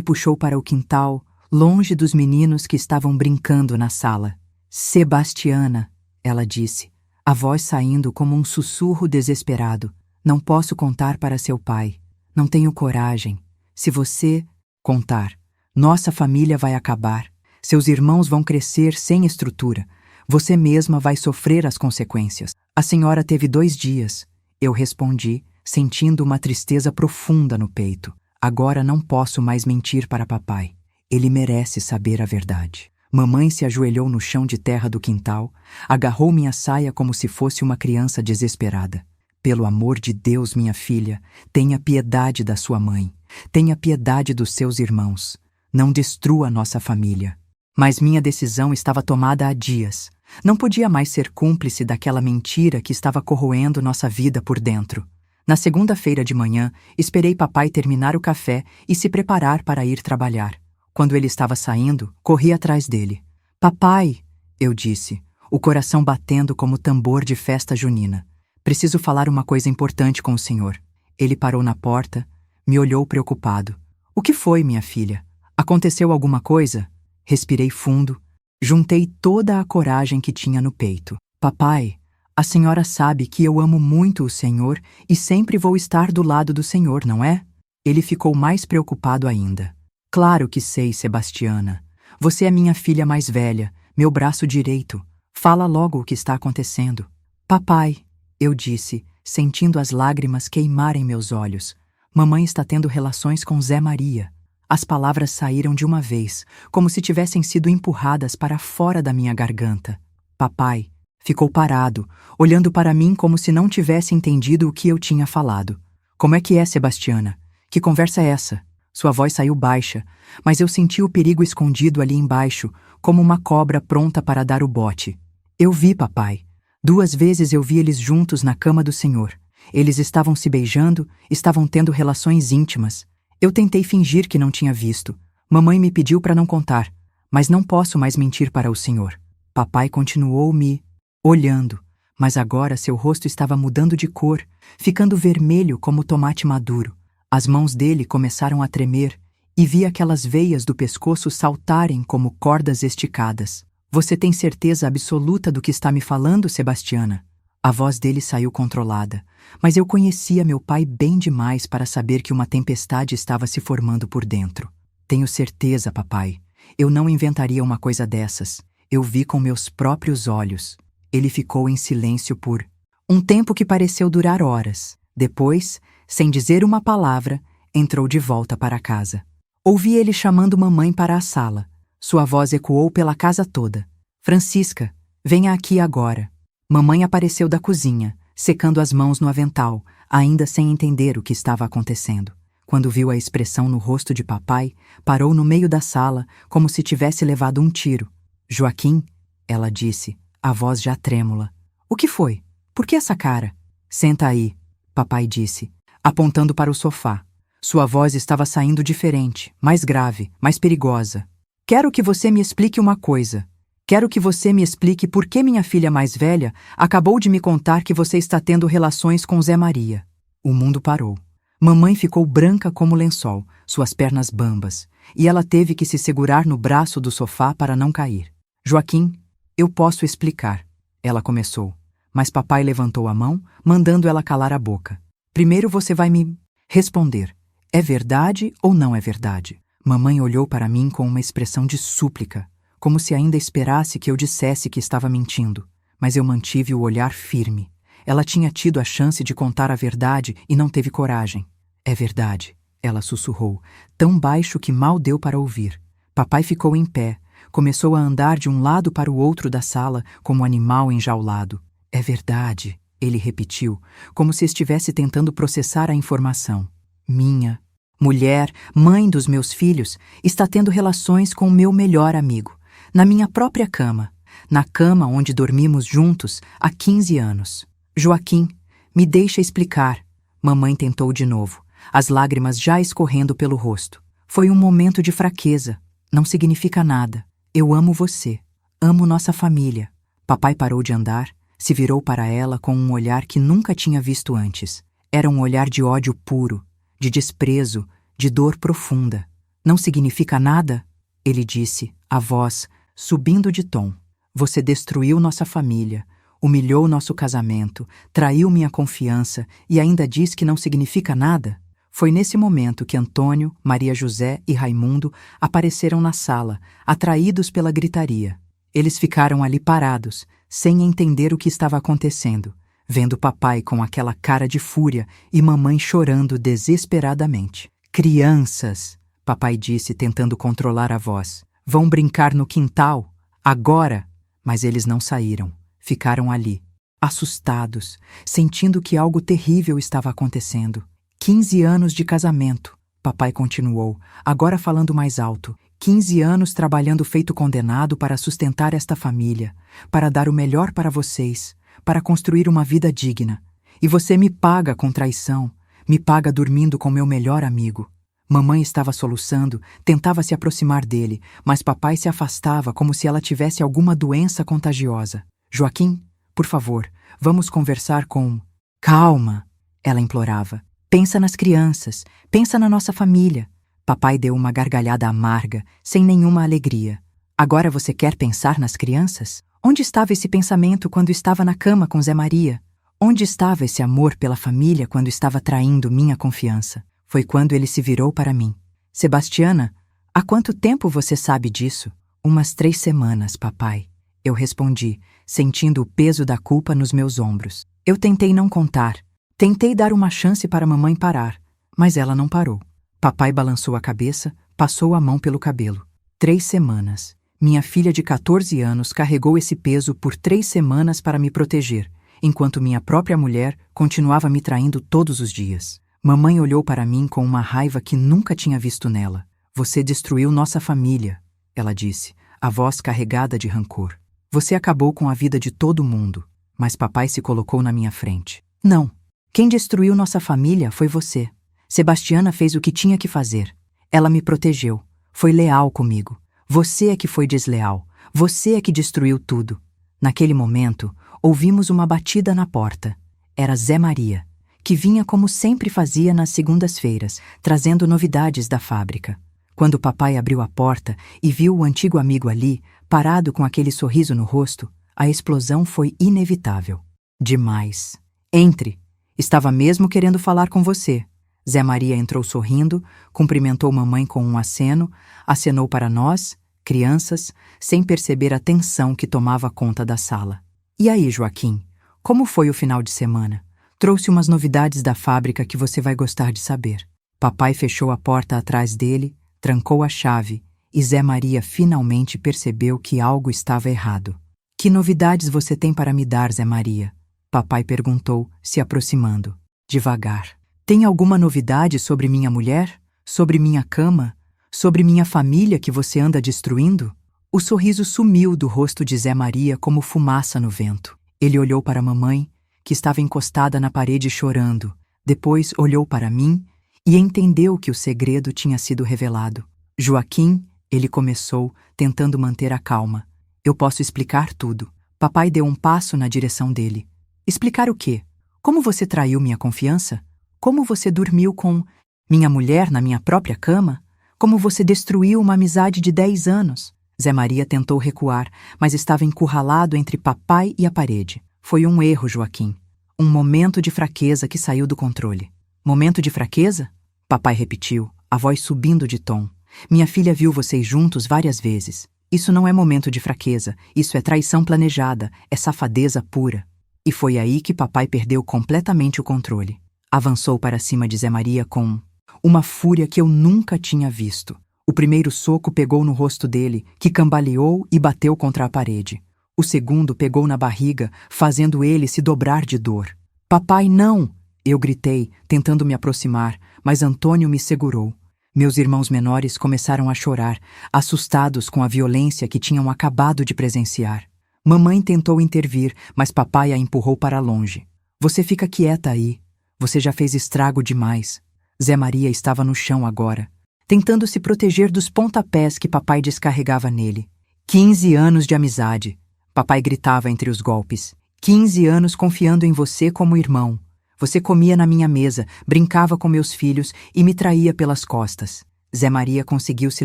puxou para o quintal, longe dos meninos que estavam brincando na sala. Sebastiana, ela disse, a voz saindo como um sussurro desesperado. Não posso contar para seu pai. Não tenho coragem. Se você contar, nossa família vai acabar. Seus irmãos vão crescer sem estrutura. Você mesma vai sofrer as consequências. A senhora teve 2 dias. Eu respondi, sentindo uma tristeza profunda no peito. Agora não posso mais mentir para papai. Ele merece saber a verdade. Mamãe se ajoelhou no chão de terra do quintal, agarrou minha saia como se fosse uma criança desesperada. Pelo amor de Deus, minha filha, tenha piedade da sua mãe. Tenha piedade dos seus irmãos. Não destrua nossa família. Mas minha decisão estava tomada há dias. Não podia mais ser cúmplice daquela mentira que estava corroendo nossa vida por dentro. Na segunda-feira de manhã, esperei papai terminar o café e se preparar para ir trabalhar. Quando ele estava saindo, corri atrás dele. Papai, eu disse, o coração batendo como tambor de festa junina. Preciso falar uma coisa importante com o senhor. Ele parou na porta, me olhou preocupado. O que foi, minha filha? Aconteceu alguma coisa? Respirei fundo, juntei toda a coragem que tinha no peito. Papai, a senhora sabe que eu amo muito o senhor e sempre vou estar do lado do senhor, não é? Ele ficou mais preocupado ainda. Claro que sei, Sebastiana. Você é minha filha mais velha, meu braço direito. Fala logo o que está acontecendo. Papai, eu disse, sentindo as lágrimas queimarem meus olhos. Mamãe está tendo relações com Zé Maria. As palavras saíram de uma vez, como se tivessem sido empurradas para fora da minha garganta. Papai ficou parado, olhando para mim como se não tivesse entendido o que eu tinha falado. Como é que é, Sebastiana? Que conversa é essa? Sua voz saiu baixa, mas eu senti o perigo escondido ali embaixo, como uma cobra pronta para dar o bote. Eu vi, papai. 2 vezes eu vi eles juntos na cama do senhor. Eles estavam se beijando, estavam tendo relações íntimas. Eu tentei fingir que não tinha visto. Mamãe me pediu para não contar, mas não posso mais mentir para o senhor. Papai continuou me olhando, mas agora seu rosto estava mudando de cor, ficando vermelho como tomate maduro. As mãos dele começaram a tremer e vi aquelas veias do pescoço saltarem como cordas esticadas. Você tem certeza absoluta do que está me falando, Sebastiana? A voz dele saiu controlada, mas eu conhecia meu pai bem demais para saber que uma tempestade estava se formando por dentro. Tenho certeza, papai. Eu não inventaria uma coisa dessas. Eu vi com meus próprios olhos. Ele ficou em silêncio por um tempo que pareceu durar horas. Depois, sem dizer uma palavra, entrou de volta para casa. Ouvi ele chamando mamãe para a sala. Sua voz ecoou pela casa toda. Francisca, venha aqui agora. Mamãe apareceu da cozinha, secando as mãos no avental, ainda sem entender o que estava acontecendo. Quando viu a expressão no rosto de papai, parou no meio da sala, como se tivesse levado um tiro. Joaquim, ela disse, a voz já trêmula. O que foi? Por que essa cara? Senta aí, papai disse, apontando para o sofá. Sua voz estava saindo diferente, mais grave, mais perigosa. Quero que você me explique uma coisa. Quero que você me explique por que minha filha mais velha acabou de me contar que você está tendo relações com Zé Maria. O mundo parou. Mamãe ficou branca como lençol, suas pernas bambas, e ela teve que se segurar no braço do sofá para não cair. Joaquim, eu posso explicar, ela começou, mas papai levantou a mão, mandando ela calar a boca. Primeiro você vai me responder. É verdade ou não é verdade? Mamãe olhou para mim com uma expressão de súplica, como se ainda esperasse que eu dissesse que estava mentindo, mas eu mantive o olhar firme. Ela tinha tido a chance de contar a verdade e não teve coragem. É verdade, ela sussurrou, tão baixo que mal deu para ouvir. Papai ficou em pé, começou a andar de um lado para o outro da sala, como um animal enjaulado. É verdade, ele repetiu, como se estivesse tentando processar a informação. Minha mulher, mãe dos meus filhos, está tendo relações com o meu melhor amigo, na minha própria cama, na cama onde dormimos juntos há 15 anos. Joaquim, me deixa explicar. Mamãe tentou de novo, as lágrimas já escorrendo pelo rosto. Foi um momento de fraqueza. Não significa nada. Eu amo você. Amo nossa família. Papai parou de andar, Se virou para ela com um olhar que nunca tinha visto antes. Era um olhar de ódio puro, de desprezo, de dor profunda. Não significa nada? Ele disse, a voz subindo de tom. Você destruiu nossa família, humilhou nosso casamento, traiu minha confiança e ainda diz que não significa nada? Foi nesse momento que Antônio, Maria José e Raimundo apareceram na sala, atraídos pela gritaria. Eles ficaram ali parados, sem entender o que estava acontecendo, vendo papai com aquela cara de fúria e mamãe chorando desesperadamente. Crianças, papai disse tentando controlar a voz. Vão brincar no quintal? Agora? Mas eles não saíram. Ficaram ali, assustados, sentindo que algo terrível estava acontecendo. 15 anos de casamento, papai continuou, agora falando mais alto. 15 anos trabalhando feito condenado para sustentar esta família, para dar o melhor para vocês, para construir uma vida digna. E você me paga com traição, me paga dormindo com meu melhor amigo. Mamãe estava soluçando, tentava se aproximar dele, mas papai se afastava como se ela tivesse alguma doença contagiosa. Joaquim, por favor, vamos conversar com... Calma, ela implorava. Pensa nas crianças, pensa na nossa família. Papai deu uma gargalhada amarga, sem nenhuma alegria. Agora você quer pensar nas crianças? Onde estava esse pensamento quando estava na cama com Zé Maria? Onde estava esse amor pela família quando estava traindo minha confiança? Foi quando ele se virou para mim. Sebastiana, há quanto tempo você sabe disso? Umas 3 semanas, papai. Eu respondi, sentindo o peso da culpa nos meus ombros. Eu tentei não contar. Tentei dar uma chance para a mamãe parar, mas ela não parou. Papai balançou a cabeça, passou a mão pelo cabelo. 3 semanas. Minha filha de 14 anos carregou esse peso por 3 semanas para me proteger, enquanto minha própria mulher continuava me traindo todos os dias. Mamãe olhou para mim com uma raiva que nunca tinha visto nela. Você destruiu nossa família, ela disse, a voz carregada de rancor. Você acabou com a vida de todo mundo, mas papai se colocou na minha frente. Não, quem destruiu nossa família foi você. Sebastiana fez o que tinha que fazer. Ela me protegeu, foi leal comigo. Você é que foi desleal, você é que destruiu tudo. Naquele momento, ouvimos uma batida na porta. Era Zé Maria, que vinha como sempre fazia nas segundas-feiras, trazendo novidades da fábrica. Quando papai abriu a porta e viu o antigo amigo ali, parado com aquele sorriso no rosto, a explosão foi inevitável. Demais. Entre. Estava mesmo querendo falar com você. Zé Maria entrou sorrindo, cumprimentou mamãe com um aceno, acenou para nós, crianças, sem perceber a tensão que tomava conta da sala. E aí, Joaquim, como foi o final de semana? Trouxe umas novidades da fábrica que você vai gostar de saber. Papai fechou a porta atrás dele, trancou a chave, e Zé Maria finalmente percebeu que algo estava errado. Que novidades você tem para me dar, Zé Maria? Papai perguntou, se aproximando. Devagar. Tem alguma novidade sobre minha mulher? Sobre minha cama? Sobre minha família que você anda destruindo? O sorriso sumiu do rosto de Zé Maria como fumaça no vento. Ele olhou para a mamãe, que estava encostada na parede chorando. Depois olhou para mim e entendeu que o segredo tinha sido revelado. Joaquim, ele começou, tentando manter a calma. Eu posso explicar tudo. Papai deu um passo na direção dele. Explicar o quê? Como você traiu minha confiança? Como você dormiu com minha mulher na minha própria cama? Como você destruiu uma amizade de 10 anos? Zé Maria tentou recuar, mas estava encurralado entre papai e a parede. Foi um erro, Joaquim. Um momento de fraqueza que saiu do controle. Momento de fraqueza? Papai repetiu, a voz subindo de tom. Minha filha viu vocês juntos várias vezes. Isso não é momento de fraqueza, isso é traição planejada, é safadeza pura. E foi aí que papai perdeu completamente o controle. Avançou para cima de Zé Maria com uma fúria que eu nunca tinha visto. O primeiro soco pegou no rosto dele, que cambaleou e bateu contra a parede. O segundo pegou na barriga, fazendo ele se dobrar de dor. Papai, não! Eu gritei, tentando me aproximar, mas Antônio me segurou. Meus irmãos menores começaram a chorar, assustados com a violência que tinham acabado de presenciar. Mamãe tentou intervir, mas papai a empurrou para longe. Você fica quieta aí. Você já fez estrago demais. Zé Maria estava no chão agora, tentando se proteger dos pontapés que papai descarregava nele. 15 anos de amizade. Papai gritava entre os golpes. 15 anos confiando em você como irmão. Você comia na minha mesa, brincava com meus filhos e me traía pelas costas. Zé Maria conseguiu se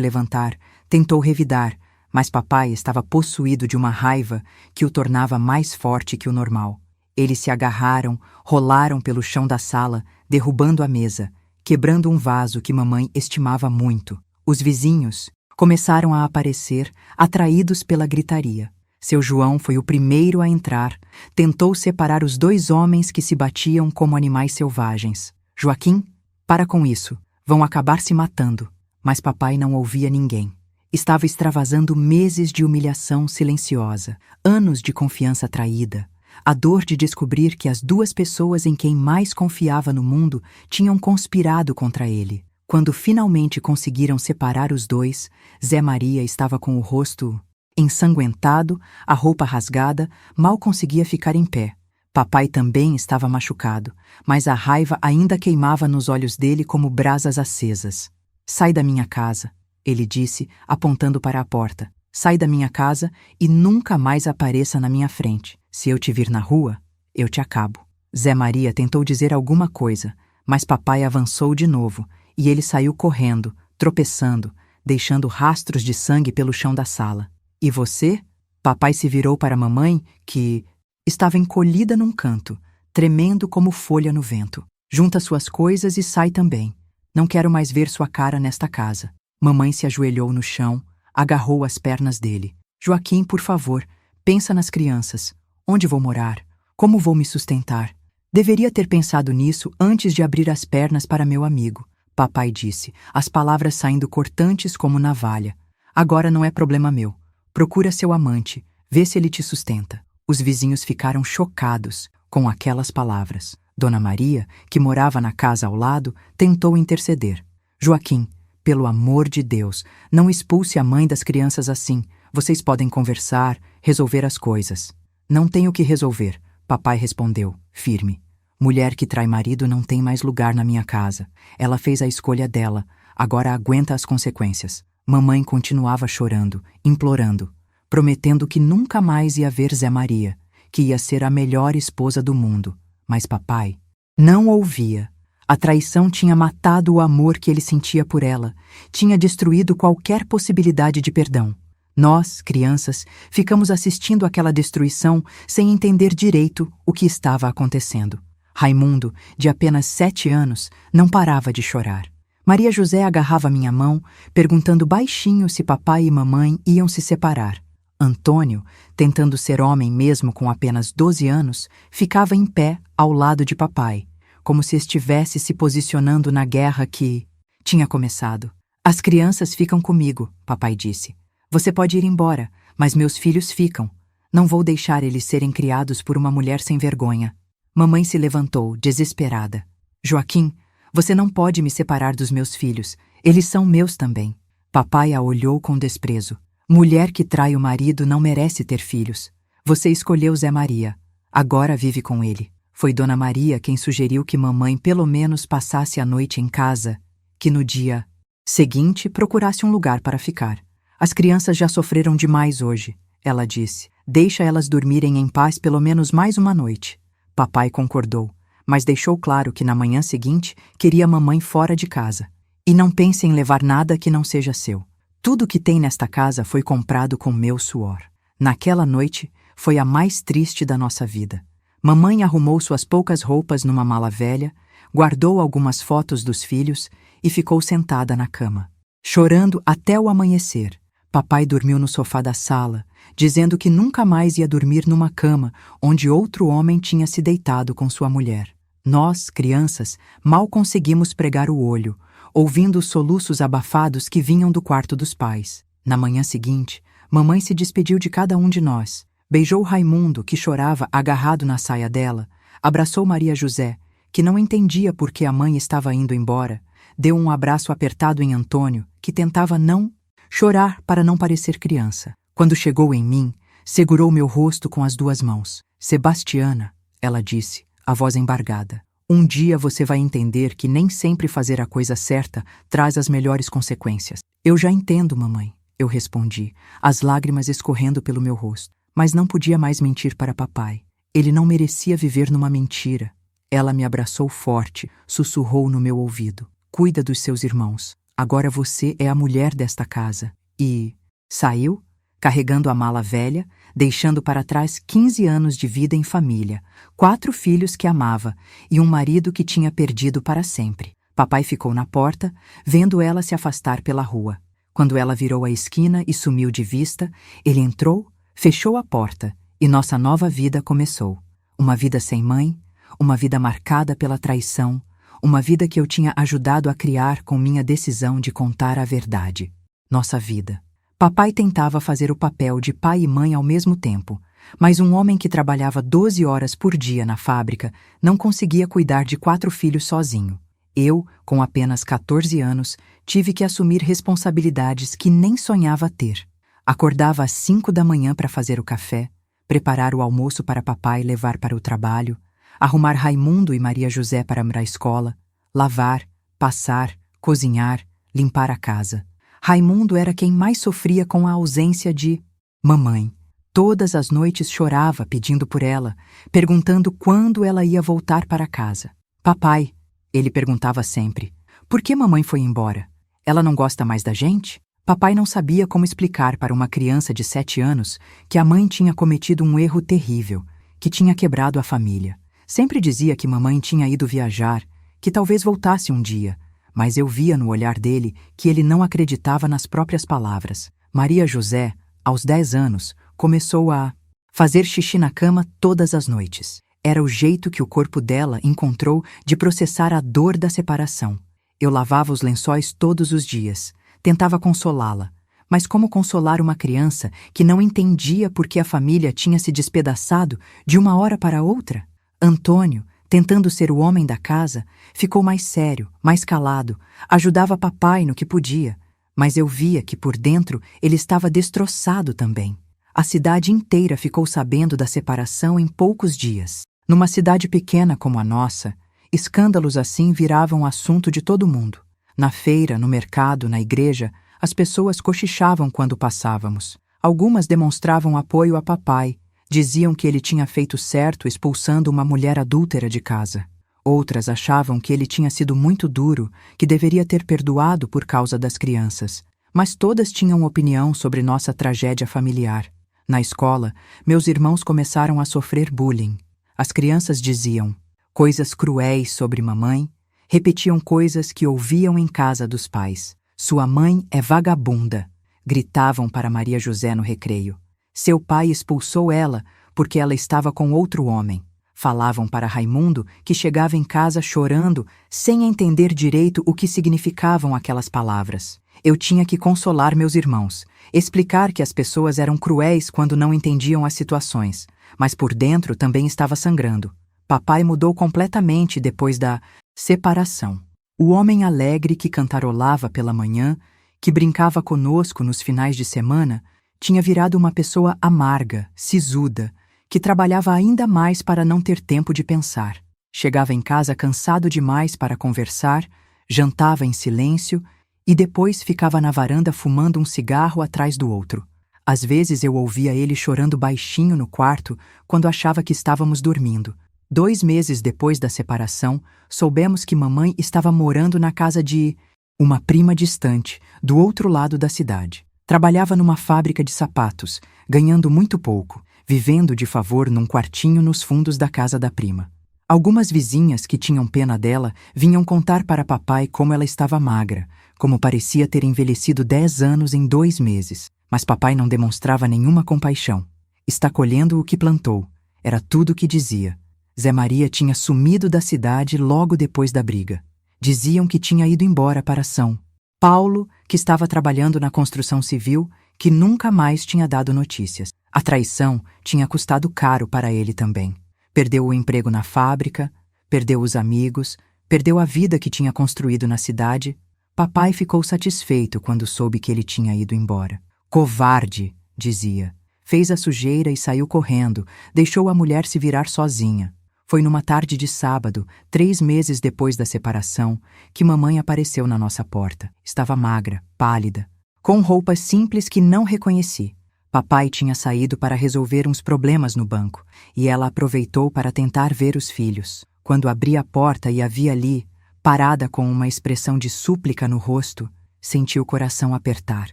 levantar, tentou revidar, mas papai estava possuído de uma raiva que o tornava mais forte que o normal. Eles se agarraram, rolaram pelo chão da sala, derrubando a mesa, quebrando um vaso que mamãe estimava muito. Os vizinhos começaram a aparecer, atraídos pela gritaria. Seu João foi o primeiro a entrar, tentou separar os dois homens que se batiam como animais selvagens. Joaquim, para com isso, vão acabar se matando. Mas papai não ouvia ninguém. Estava extravasando meses de humilhação silenciosa, anos de confiança traída, a dor de descobrir que as duas pessoas em quem mais confiava no mundo tinham conspirado contra ele. Quando finalmente conseguiram separar os dois, Zé Maria estava com o rosto ensanguentado, a roupa rasgada, mal conseguia ficar em pé. Papai também estava machucado, mas a raiva ainda queimava nos olhos dele como brasas acesas. Sai da minha casa, ele disse, apontando para a porta. Sai da minha casa e nunca mais apareça na minha frente. Se eu te vir na rua, eu te acabo. Zé Maria tentou dizer alguma coisa, mas papai avançou de novo e ele saiu correndo, tropeçando, deixando rastros de sangue pelo chão da sala. E você? Papai se virou para mamãe, que estava encolhida num canto, tremendo como folha no vento. Junta suas coisas e sai também. Não quero mais ver sua cara nesta casa. Mamãe se ajoelhou no chão, agarrou as pernas dele. Joaquim, por favor, pensa nas crianças. Onde vou morar? Como vou me sustentar? Deveria ter pensado nisso antes de abrir as pernas para meu amigo. Papai disse, as palavras saindo cortantes como navalha. Agora não é problema meu. Procura seu amante, vê se ele te sustenta. Os vizinhos ficaram chocados com aquelas palavras. Dona Maria, que morava na casa ao lado, tentou interceder. Joaquim, pelo amor de Deus, não expulse a mãe das crianças assim. Vocês podem conversar, resolver as coisas. Não tenho o que resolver, papai respondeu, firme. Mulher que trai marido não tem mais lugar na minha casa. Ela fez a escolha dela, agora aguenta as consequências. Mamãe continuava chorando, implorando, prometendo que nunca mais ia ver Zé Maria, que ia ser a melhor esposa do mundo. Mas papai não ouvia. A traição tinha matado o amor que ele sentia por ela, tinha destruído qualquer possibilidade de perdão. Nós, crianças, ficamos assistindo àquela destruição sem entender direito o que estava acontecendo. Raimundo, de apenas 7 anos, não parava de chorar. Maria José agarrava minha mão, perguntando baixinho se papai e mamãe iam se separar. Antônio, tentando ser homem mesmo com apenas 12 anos, ficava em pé ao lado de papai, como se estivesse se posicionando na guerra que tinha começado. As crianças ficam comigo, papai disse. Você pode ir embora, mas meus filhos ficam. Não vou deixar eles serem criados por uma mulher sem vergonha. Mamãe se levantou, desesperada. Joaquim, você não pode me separar dos meus filhos. Eles são meus também. Papai a olhou com desprezo. Mulher que trai o marido não merece ter filhos. Você escolheu Zé Maria. Agora vive com ele. Foi Dona Maria quem sugeriu que mamãe pelo menos passasse a noite em casa, que no dia seguinte procurasse um lugar para ficar. As crianças já sofreram demais hoje, ela disse. Deixa elas dormirem em paz pelo menos mais uma noite. Papai concordou, mas deixou claro que na manhã seguinte queria mamãe fora de casa. E não pense em levar nada que não seja seu. Tudo que tem nesta casa foi comprado com meu suor. Naquela noite foi a mais triste da nossa vida. Mamãe arrumou suas poucas roupas numa mala velha, guardou algumas fotos dos filhos e ficou sentada na cama, chorando até o amanhecer. Papai dormiu no sofá da sala, dizendo que nunca mais ia dormir numa cama onde outro homem tinha se deitado com sua mulher. Nós, crianças, mal conseguimos pregar o olho, ouvindo os soluços abafados que vinham do quarto dos pais. Na manhã seguinte, mamãe se despediu de cada um de nós, beijou Raimundo, que chorava agarrado na saia dela, abraçou Maria José, que não entendia por que a mãe estava indo embora, deu um abraço apertado em Antônio, que tentava não chorar para não parecer criança. Quando chegou em mim, segurou meu rosto com as 2 mãos. Sebastiana, ela disse, a voz embargada. Um dia você vai entender que nem sempre fazer a coisa certa traz as melhores consequências. Eu já entendo, mamãe, eu respondi, as lágrimas escorrendo pelo meu rosto. Mas não podia mais mentir para papai. Ele não merecia viver numa mentira. Ela me abraçou forte, sussurrou no meu ouvido: cuida dos seus irmãos. Agora você é a mulher desta casa. E saiu, carregando a mala velha, deixando para trás 15 anos de vida em família, 4 filhos que amava e um marido que tinha perdido para sempre. Papai ficou na porta, vendo ela se afastar pela rua. Quando ela virou a esquina e sumiu de vista, ele entrou, fechou a porta e nossa nova vida começou. Uma vida sem mãe, uma vida marcada pela traição, uma vida que eu tinha ajudado a criar com minha decisão de contar a verdade. Nossa vida. Papai tentava fazer o papel de pai e mãe ao mesmo tempo, mas um homem que trabalhava 12 horas por dia na fábrica não conseguia cuidar de 4 filhos sozinho. Eu, com apenas 14 anos, tive que assumir responsabilidades que nem sonhava ter. Acordava às 5 da manhã para fazer o café, preparar o almoço para papai levar para o trabalho, arrumar Raimundo e Maria José para ir à escola, lavar, passar, cozinhar, limpar a casa. Raimundo era quem mais sofria com a ausência de mamãe. Todas as noites chorava pedindo por ela, perguntando quando ela ia voltar para casa. Papai, ele perguntava sempre, por que mamãe foi embora? Ela não gosta mais da gente? Papai não sabia como explicar para uma criança de 7 anos que a mãe tinha cometido um erro terrível, que tinha quebrado a família. Sempre dizia que mamãe tinha ido viajar, que talvez voltasse um dia, mas eu via no olhar dele que ele não acreditava nas próprias palavras. Maria José, aos 10 anos, começou a fazer xixi na cama todas as noites. Era o jeito que o corpo dela encontrou de processar a dor da separação. Eu lavava os lençóis todos os dias, tentava consolá-la, mas como consolar uma criança que não entendia por que a família tinha se despedaçado de uma hora para outra? Antônio, tentando ser o homem da casa, ficou mais sério, mais calado, ajudava papai no que podia, mas eu via que por dentro ele estava destroçado também. A cidade inteira ficou sabendo da separação em poucos dias. Numa cidade pequena como a nossa, escândalos assim viravam assunto de todo mundo. Na feira, no mercado, na igreja, as pessoas cochichavam quando passávamos. Algumas demonstravam apoio a papai, diziam que ele tinha feito certo expulsando uma mulher adúltera de casa. Outras achavam que ele tinha sido muito duro, que deveria ter perdoado por causa das crianças. Mas todas tinham opinião sobre nossa tragédia familiar. Na escola, meus irmãos começaram a sofrer bullying. As crianças diziam coisas cruéis sobre mamãe, repetiam coisas que ouviam em casa dos pais. Sua mãe é vagabunda, gritavam para Maria José no recreio. Seu pai expulsou ela porque ela estava com outro homem. Falavam para Raimundo que chegava em casa chorando, sem entender direito o que significavam aquelas palavras. Eu tinha que consolar meus irmãos, explicar que as pessoas eram cruéis quando não entendiam as situações, mas por dentro também estava sangrando. Papai mudou completamente depois da separação. O homem alegre que cantarolava pela manhã, que brincava conosco nos finais de semana, tinha virado uma pessoa amarga, sisuda, que trabalhava ainda mais para não ter tempo de pensar. Chegava em casa cansado demais para conversar, jantava em silêncio e depois ficava na varanda fumando um cigarro atrás do outro. Às vezes eu ouvia ele chorando baixinho no quarto quando achava que estávamos dormindo. 2 meses depois da separação, soubemos que mamãe estava morando na casa de uma prima distante, do outro lado da cidade. Trabalhava numa fábrica de sapatos, ganhando muito pouco, vivendo de favor num quartinho nos fundos da casa da prima. Algumas vizinhas que tinham pena dela vinham contar para papai como ela estava magra, como parecia ter envelhecido 10 anos em 2 meses. Mas papai não demonstrava nenhuma compaixão. Está colhendo o que plantou, era tudo o que dizia. Zé Maria tinha sumido da cidade logo depois da briga. Diziam que tinha ido embora para São Paulo, que estava trabalhando na construção civil, que nunca mais tinha dado notícias. A traição tinha custado caro para ele também. Perdeu o emprego na fábrica, perdeu os amigos, perdeu a vida que tinha construído na cidade. Papai ficou satisfeito quando soube que ele tinha ido embora. Covarde, dizia. Fez a sujeira e saiu correndo, deixou a mulher se virar sozinha. Foi numa tarde de sábado, 3 meses depois da separação, que mamãe apareceu na nossa porta. Estava magra, pálida, com roupas simples que não reconheci. Papai tinha saído para resolver uns problemas no banco, e ela aproveitou para tentar ver os filhos. Quando abri a porta e a vi ali, parada com uma expressão de súplica no rosto, senti o coração apertar.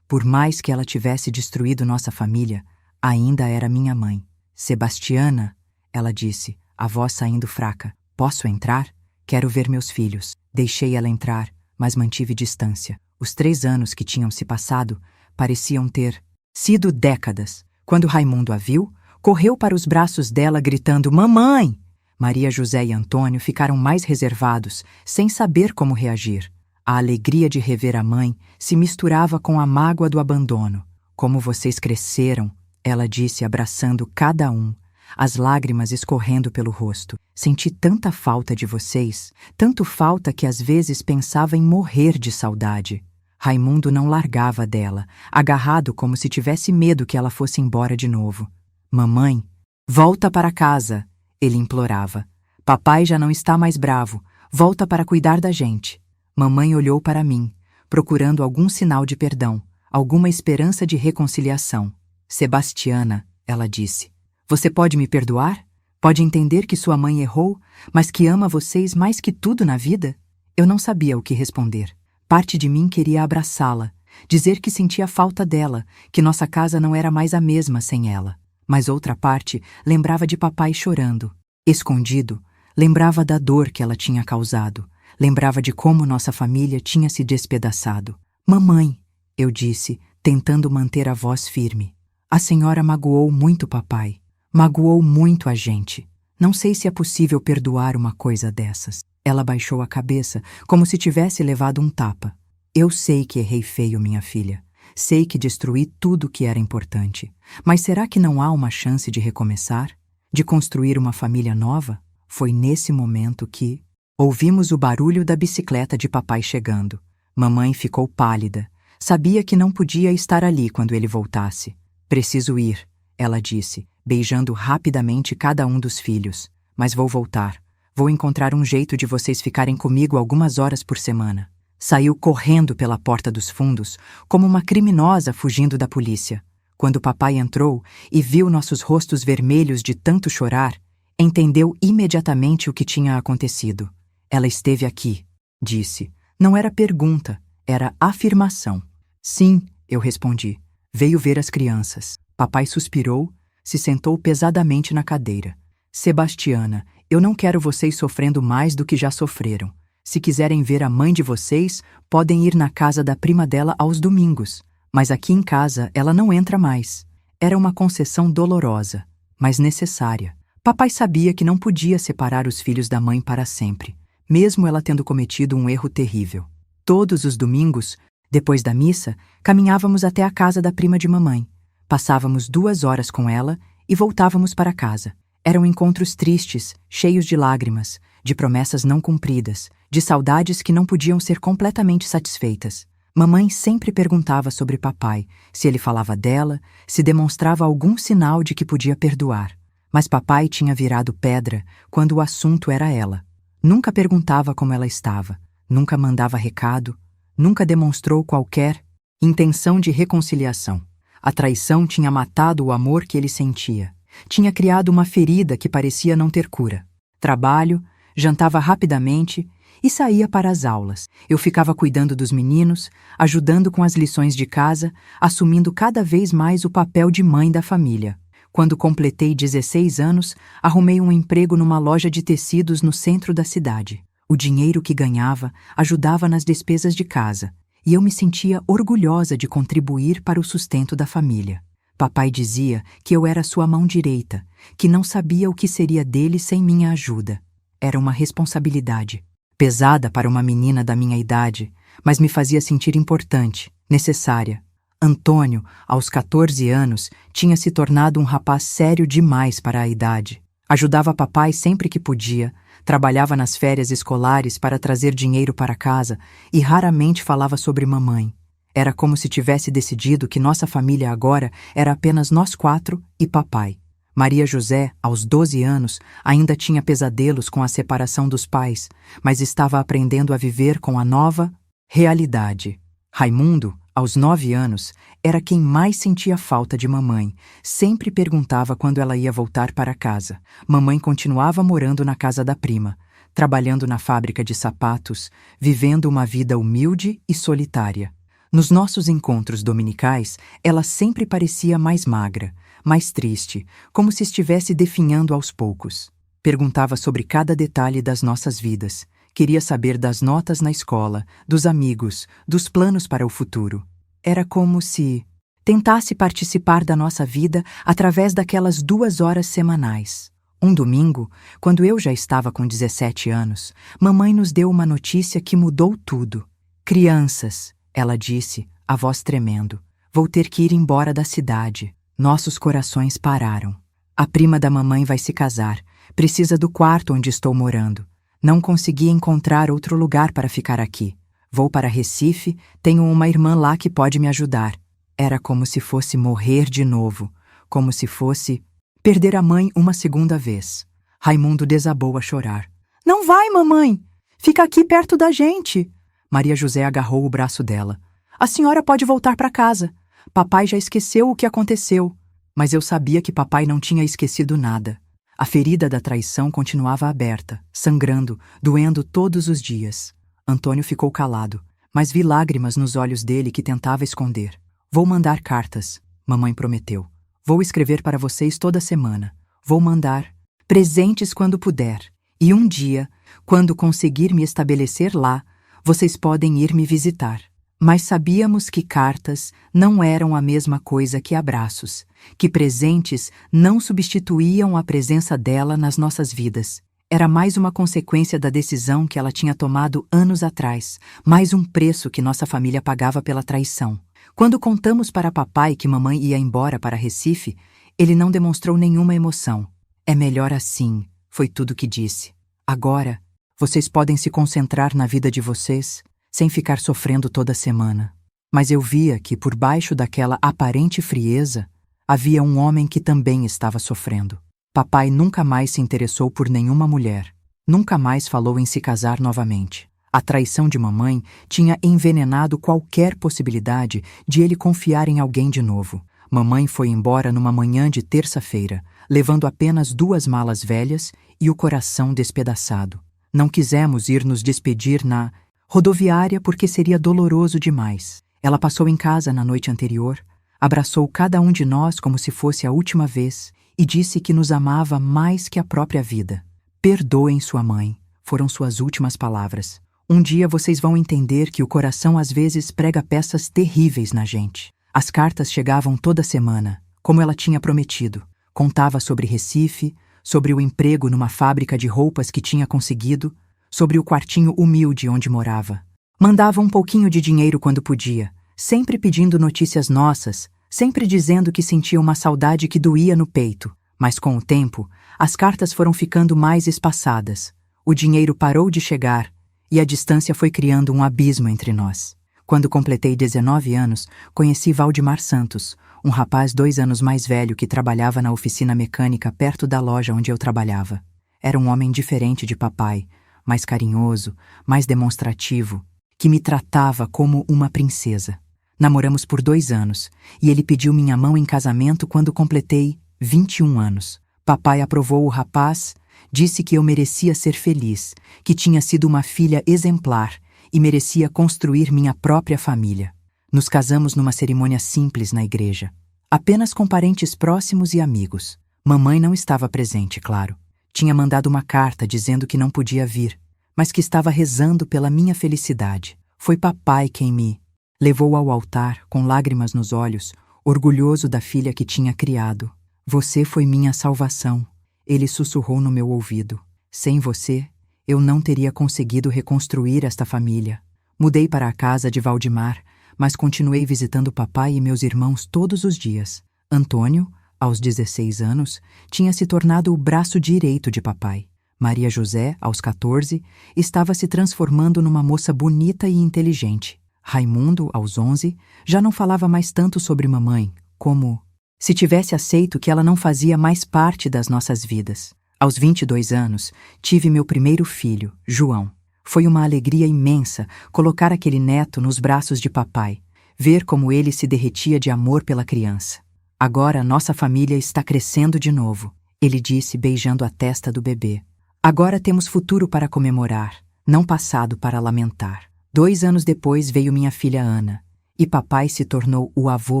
Por mais que ela tivesse destruído nossa família, ainda era minha mãe. Sebastiana, ela disse, a voz saindo fraca. Posso entrar? Quero ver meus filhos. Deixei ela entrar, mas mantive distância. Os 3 anos que tinham se passado pareciam ter sido décadas. Quando Raimundo a viu, correu para os braços dela gritando: "Mamãe!" Maria José e Antônio ficaram mais reservados, sem saber como reagir. A alegria de rever a mãe se misturava com a mágoa do abandono. "Como vocês cresceram!" ela disse, abraçando cada um, as lágrimas escorrendo pelo rosto. "Senti tanta falta de vocês, tanto falta que às vezes pensava em morrer de saudade." Raimundo não largava dela, agarrado como se tivesse medo que ela fosse embora de novo. "Mamãe, volta para casa!" ele implorava. "Papai já não está mais bravo. Volta para cuidar da gente." Mamãe olhou para mim, procurando algum sinal de perdão, alguma esperança de reconciliação. "Sebastiana", ela disse, "você pode me perdoar? Pode entender que sua mãe errou, mas que ama vocês mais que tudo na vida?" Eu não sabia o que responder. Parte de mim queria abraçá-la, dizer que sentia falta dela, que nossa casa não era mais a mesma sem ela. Mas outra parte lembrava de papai chorando. Escondido, lembrava da dor que ela tinha causado. Lembrava de como nossa família tinha se despedaçado. "Mamãe", eu disse, tentando manter a voz firme. "A senhora magoou muito papai. Magoou muito a gente. Não sei se é possível perdoar uma coisa dessas." Ela baixou a cabeça, como se tivesse levado um tapa. "Eu sei que errei feio, minha filha. Sei que destruí tudo que era importante. Mas será que não há uma chance de recomeçar? De construir uma família nova?" Foi nesse momento que ouvimos o barulho da bicicleta de papai chegando. Mamãe ficou pálida. Sabia que não podia estar ali quando ele voltasse. "Preciso ir", ela disse, beijando rapidamente cada um dos filhos. "Mas vou voltar. Vou encontrar um jeito de vocês ficarem comigo algumas horas por semana." Saiu correndo pela porta dos fundos, como uma criminosa fugindo da polícia. Quando papai entrou e viu nossos rostos vermelhos de tanto chorar, entendeu imediatamente o que tinha acontecido. "Ela esteve aqui", disse. Não era pergunta, era afirmação. "Sim", eu respondi. "Veio ver as crianças." Papai suspirou, se sentou pesadamente na cadeira. "Sebastiana, eu não quero vocês sofrendo mais do que já sofreram. Se quiserem ver a mãe de vocês, podem ir na casa da prima dela aos domingos. Mas aqui em casa ela não entra mais." Era uma concessão dolorosa, mas necessária. Papai sabia que não podia separar os filhos da mãe para sempre, mesmo ela tendo cometido um erro terrível. Todos os domingos, depois da missa, caminhávamos até a casa da prima de mamãe. Passávamos 2 horas com ela e voltávamos para casa. Eram encontros tristes, cheios de lágrimas, de promessas não cumpridas, de saudades que não podiam ser completamente satisfeitas. Mamãe sempre perguntava sobre papai, se ele falava dela, se demonstrava algum sinal de que podia perdoar. Mas papai tinha virado pedra quando o assunto era ela. Nunca perguntava como ela estava, nunca mandava recado, nunca demonstrou qualquer intenção de reconciliação. A traição tinha matado o amor que ele sentia. Tinha criado uma ferida que parecia não ter cura. Trabalho, jantava rapidamente e saía para as aulas. Eu ficava cuidando dos meninos, ajudando com as lições de casa, assumindo cada vez mais o papel de mãe da família. Quando completei 16 anos, arrumei um emprego numa loja de tecidos no centro da cidade. O dinheiro que ganhava ajudava nas despesas de casa, e eu me sentia orgulhosa de contribuir para o sustento da família. Papai dizia que eu era sua mão direita, que não sabia o que seria dele sem minha ajuda. Era uma responsabilidade, pesada para uma menina da minha idade, mas me fazia sentir importante, necessária. Antônio, aos 14 anos, tinha se tornado um rapaz sério demais para a idade. Ajudava papai sempre que podia, trabalhava nas férias escolares para trazer dinheiro para casa e raramente falava sobre mamãe. Era como se tivesse decidido que nossa família agora era apenas nós 4 e papai. Maria José, aos 12 anos, ainda tinha pesadelos com a separação dos pais, mas estava aprendendo a viver com a nova realidade. Raimundo, Aos 9 anos, era quem mais sentia falta de mamãe. Sempre perguntava quando ela ia voltar para casa. Mamãe continuava morando na casa da prima, trabalhando na fábrica de sapatos, vivendo uma vida humilde e solitária. Nos nossos encontros dominicais, ela sempre parecia mais magra, mais triste, como se estivesse definhando aos poucos. Perguntava sobre cada detalhe das nossas vidas. Queria saber das notas na escola, dos amigos, dos planos para o futuro. Era como se tentasse participar da nossa vida através daquelas 2 horas semanais. Um domingo, quando eu já estava com 17 anos, mamãe nos deu uma notícia que mudou tudo. Crianças, ela disse, a voz tremendo, vou ter que ir embora da cidade. Nossos corações pararam. A prima da mamãe vai se casar. Precisa do quarto onde estou morando. Não consegui encontrar outro lugar para ficar aqui. Vou para Recife, tenho uma irmã lá que pode me ajudar. Era como se fosse morrer de novo, como se fosse perder a mãe uma segunda vez. Raimundo desabou a chorar. Não vai, mamãe! Fica aqui perto da gente! Maria José agarrou o braço dela. A senhora pode voltar para casa. Papai já esqueceu o que aconteceu. Mas eu sabia que papai não tinha esquecido nada. A ferida da traição continuava aberta, sangrando, doendo todos os dias. Antônio ficou calado, mas vi lágrimas nos olhos dele que tentava esconder. Vou mandar cartas, mamãe prometeu. Vou escrever para vocês toda semana. Vou mandar presentes quando puder. E um dia, quando conseguir me estabelecer lá, vocês podem ir me visitar. Mas sabíamos que cartas não eram a mesma coisa que abraços, que presentes não substituíam a presença dela nas nossas vidas. Era mais uma consequência da decisão que ela tinha tomado anos atrás, mais um preço que nossa família pagava pela traição. Quando contamos para papai que mamãe ia embora para Recife, ele não demonstrou nenhuma emoção. É melhor assim, foi tudo que disse. Agora, vocês podem se concentrar na vida de vocês, sem ficar sofrendo toda semana. Mas eu via que, por baixo daquela aparente frieza, havia um homem que também estava sofrendo. Papai nunca mais se interessou por nenhuma mulher. Nunca mais falou em se casar novamente. A traição de mamãe tinha envenenado qualquer possibilidade de ele confiar em alguém de novo. Mamãe foi embora numa manhã de terça-feira, levando apenas 2 malas velhas e o coração despedaçado. Não quisemos ir nos despedir na rodoviária porque seria doloroso demais. Ela passou em casa na noite anterior, abraçou cada um de nós como se fosse a última vez e disse que nos amava mais que a própria vida. Perdoem sua mãe, foram suas últimas palavras. Um dia vocês vão entender que o coração às vezes prega peças terríveis na gente. As cartas chegavam toda semana, como ela tinha prometido. Contava sobre Recife, sobre o emprego numa fábrica de roupas que tinha conseguido, sobre o quartinho humilde onde morava. Mandava um pouquinho de dinheiro quando podia, sempre pedindo notícias nossas, sempre dizendo que sentia uma saudade que doía no peito. Mas com o tempo, as cartas foram ficando mais espaçadas. O dinheiro parou de chegar e a distância foi criando um abismo entre nós. Quando completei 19 anos, conheci Valdemar Santos, um rapaz 2 anos mais velho que trabalhava na oficina mecânica perto da loja onde eu trabalhava. Era um homem diferente de papai, mais carinhoso, mais demonstrativo, que me tratava como uma princesa. Namoramos por 2 anos, e ele pediu minha mão em casamento quando completei 21 anos. Papai aprovou o rapaz, disse que eu merecia ser feliz, que tinha sido uma filha exemplar e merecia construir minha própria família. Nos casamos numa cerimônia simples na igreja, apenas com parentes próximos e amigos. Mamãe não estava presente, claro. Tinha mandado uma carta dizendo que não podia vir, mas que estava rezando pela minha felicidade. Foi papai quem me levou ao altar, com lágrimas nos olhos, orgulhoso da filha que tinha criado. Você foi minha salvação, ele sussurrou no meu ouvido. Sem você, eu não teria conseguido reconstruir esta família. Mudei para a casa de Valdemar, mas continuei visitando papai e meus irmãos todos os dias. Antônio, aos 16 anos, tinha se tornado o braço direito de papai. Maria José, aos 14, estava se transformando numa moça bonita e inteligente. Raimundo, aos 11, já não falava mais tanto sobre mamãe, como se tivesse aceito que ela não fazia mais parte das nossas vidas. Aos 22 anos, tive meu primeiro filho, João. Foi uma alegria imensa colocar aquele neto nos braços de papai, ver como ele se derretia de amor pela criança. Agora nossa família está crescendo de novo, ele disse beijando a testa do bebê. Agora temos futuro para comemorar, não passado para lamentar. 2 anos depois veio minha filha Ana, e papai se tornou o avô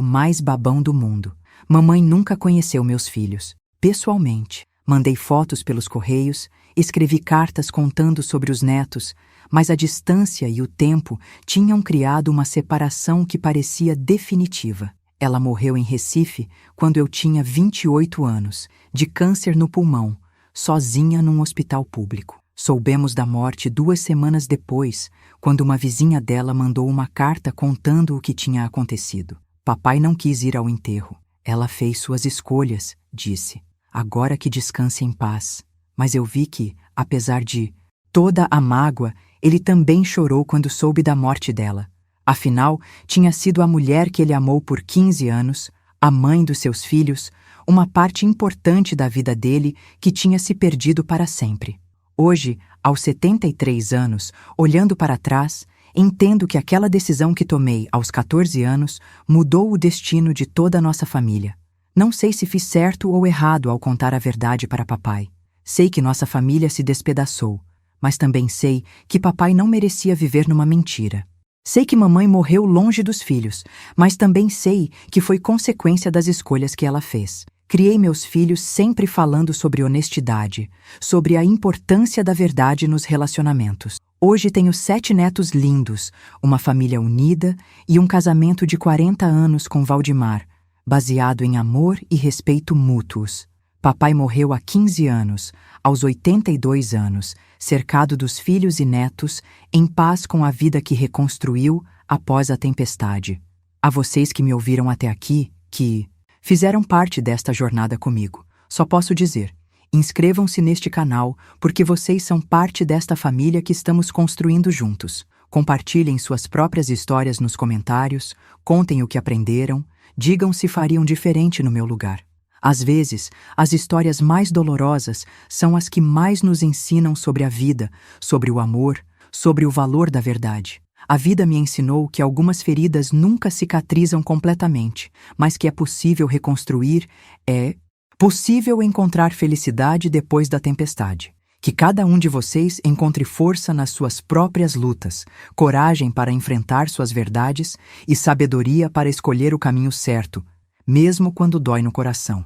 mais babão do mundo. Mamãe nunca conheceu meus filhos, pessoalmente. Mandei fotos pelos correios, escrevi cartas contando sobre os netos, mas a distância e o tempo tinham criado uma separação que parecia definitiva. Ela morreu em Recife quando eu tinha 28 anos, de câncer no pulmão, sozinha num hospital público. Soubemos da morte 2 semanas depois, quando uma vizinha dela mandou uma carta contando o que tinha acontecido. Papai não quis ir ao enterro. Ela fez suas escolhas, disse. Agora que descanse em paz. Mas eu vi que, apesar de toda a mágoa, ele também chorou quando soube da morte dela. Afinal, tinha sido a mulher que ele amou por 15 anos, a mãe dos seus filhos, uma parte importante da vida dele que tinha se perdido para sempre. Hoje, aos 73 anos, olhando para trás, entendo que aquela decisão que tomei aos 14 anos mudou o destino de toda a nossa família. Não sei se fiz certo ou errado ao contar a verdade para papai. Sei que nossa família se despedaçou, mas também sei que papai não merecia viver numa mentira. Sei que mamãe morreu longe dos filhos, mas também sei que foi consequência das escolhas que ela fez. Criei meus filhos sempre falando sobre honestidade, sobre a importância da verdade nos relacionamentos. Hoje tenho 7 netos lindos, uma família unida e um casamento de 40 anos com Valdemar, baseado em amor e respeito mútuos. Papai morreu há 15 anos, aos 82 anos, cercado dos filhos e netos, em paz com a vida que reconstruiu após a tempestade. A vocês que me ouviram até aqui, que fizeram parte desta jornada comigo, só posso dizer, inscrevam-se neste canal porque vocês são parte desta família que estamos construindo juntos. Compartilhem suas próprias histórias nos comentários, contem o que aprenderam, digam se fariam diferente no meu lugar. Às vezes, as histórias mais dolorosas são as que mais nos ensinam sobre a vida, sobre o amor, sobre o valor da verdade. A vida me ensinou que algumas feridas nunca cicatrizam completamente, mas que é possível reconstruir, é possível encontrar felicidade depois da tempestade. Que cada um de vocês encontre força nas suas próprias lutas, coragem para enfrentar suas verdades e sabedoria para escolher o caminho certo, mesmo quando dói no coração.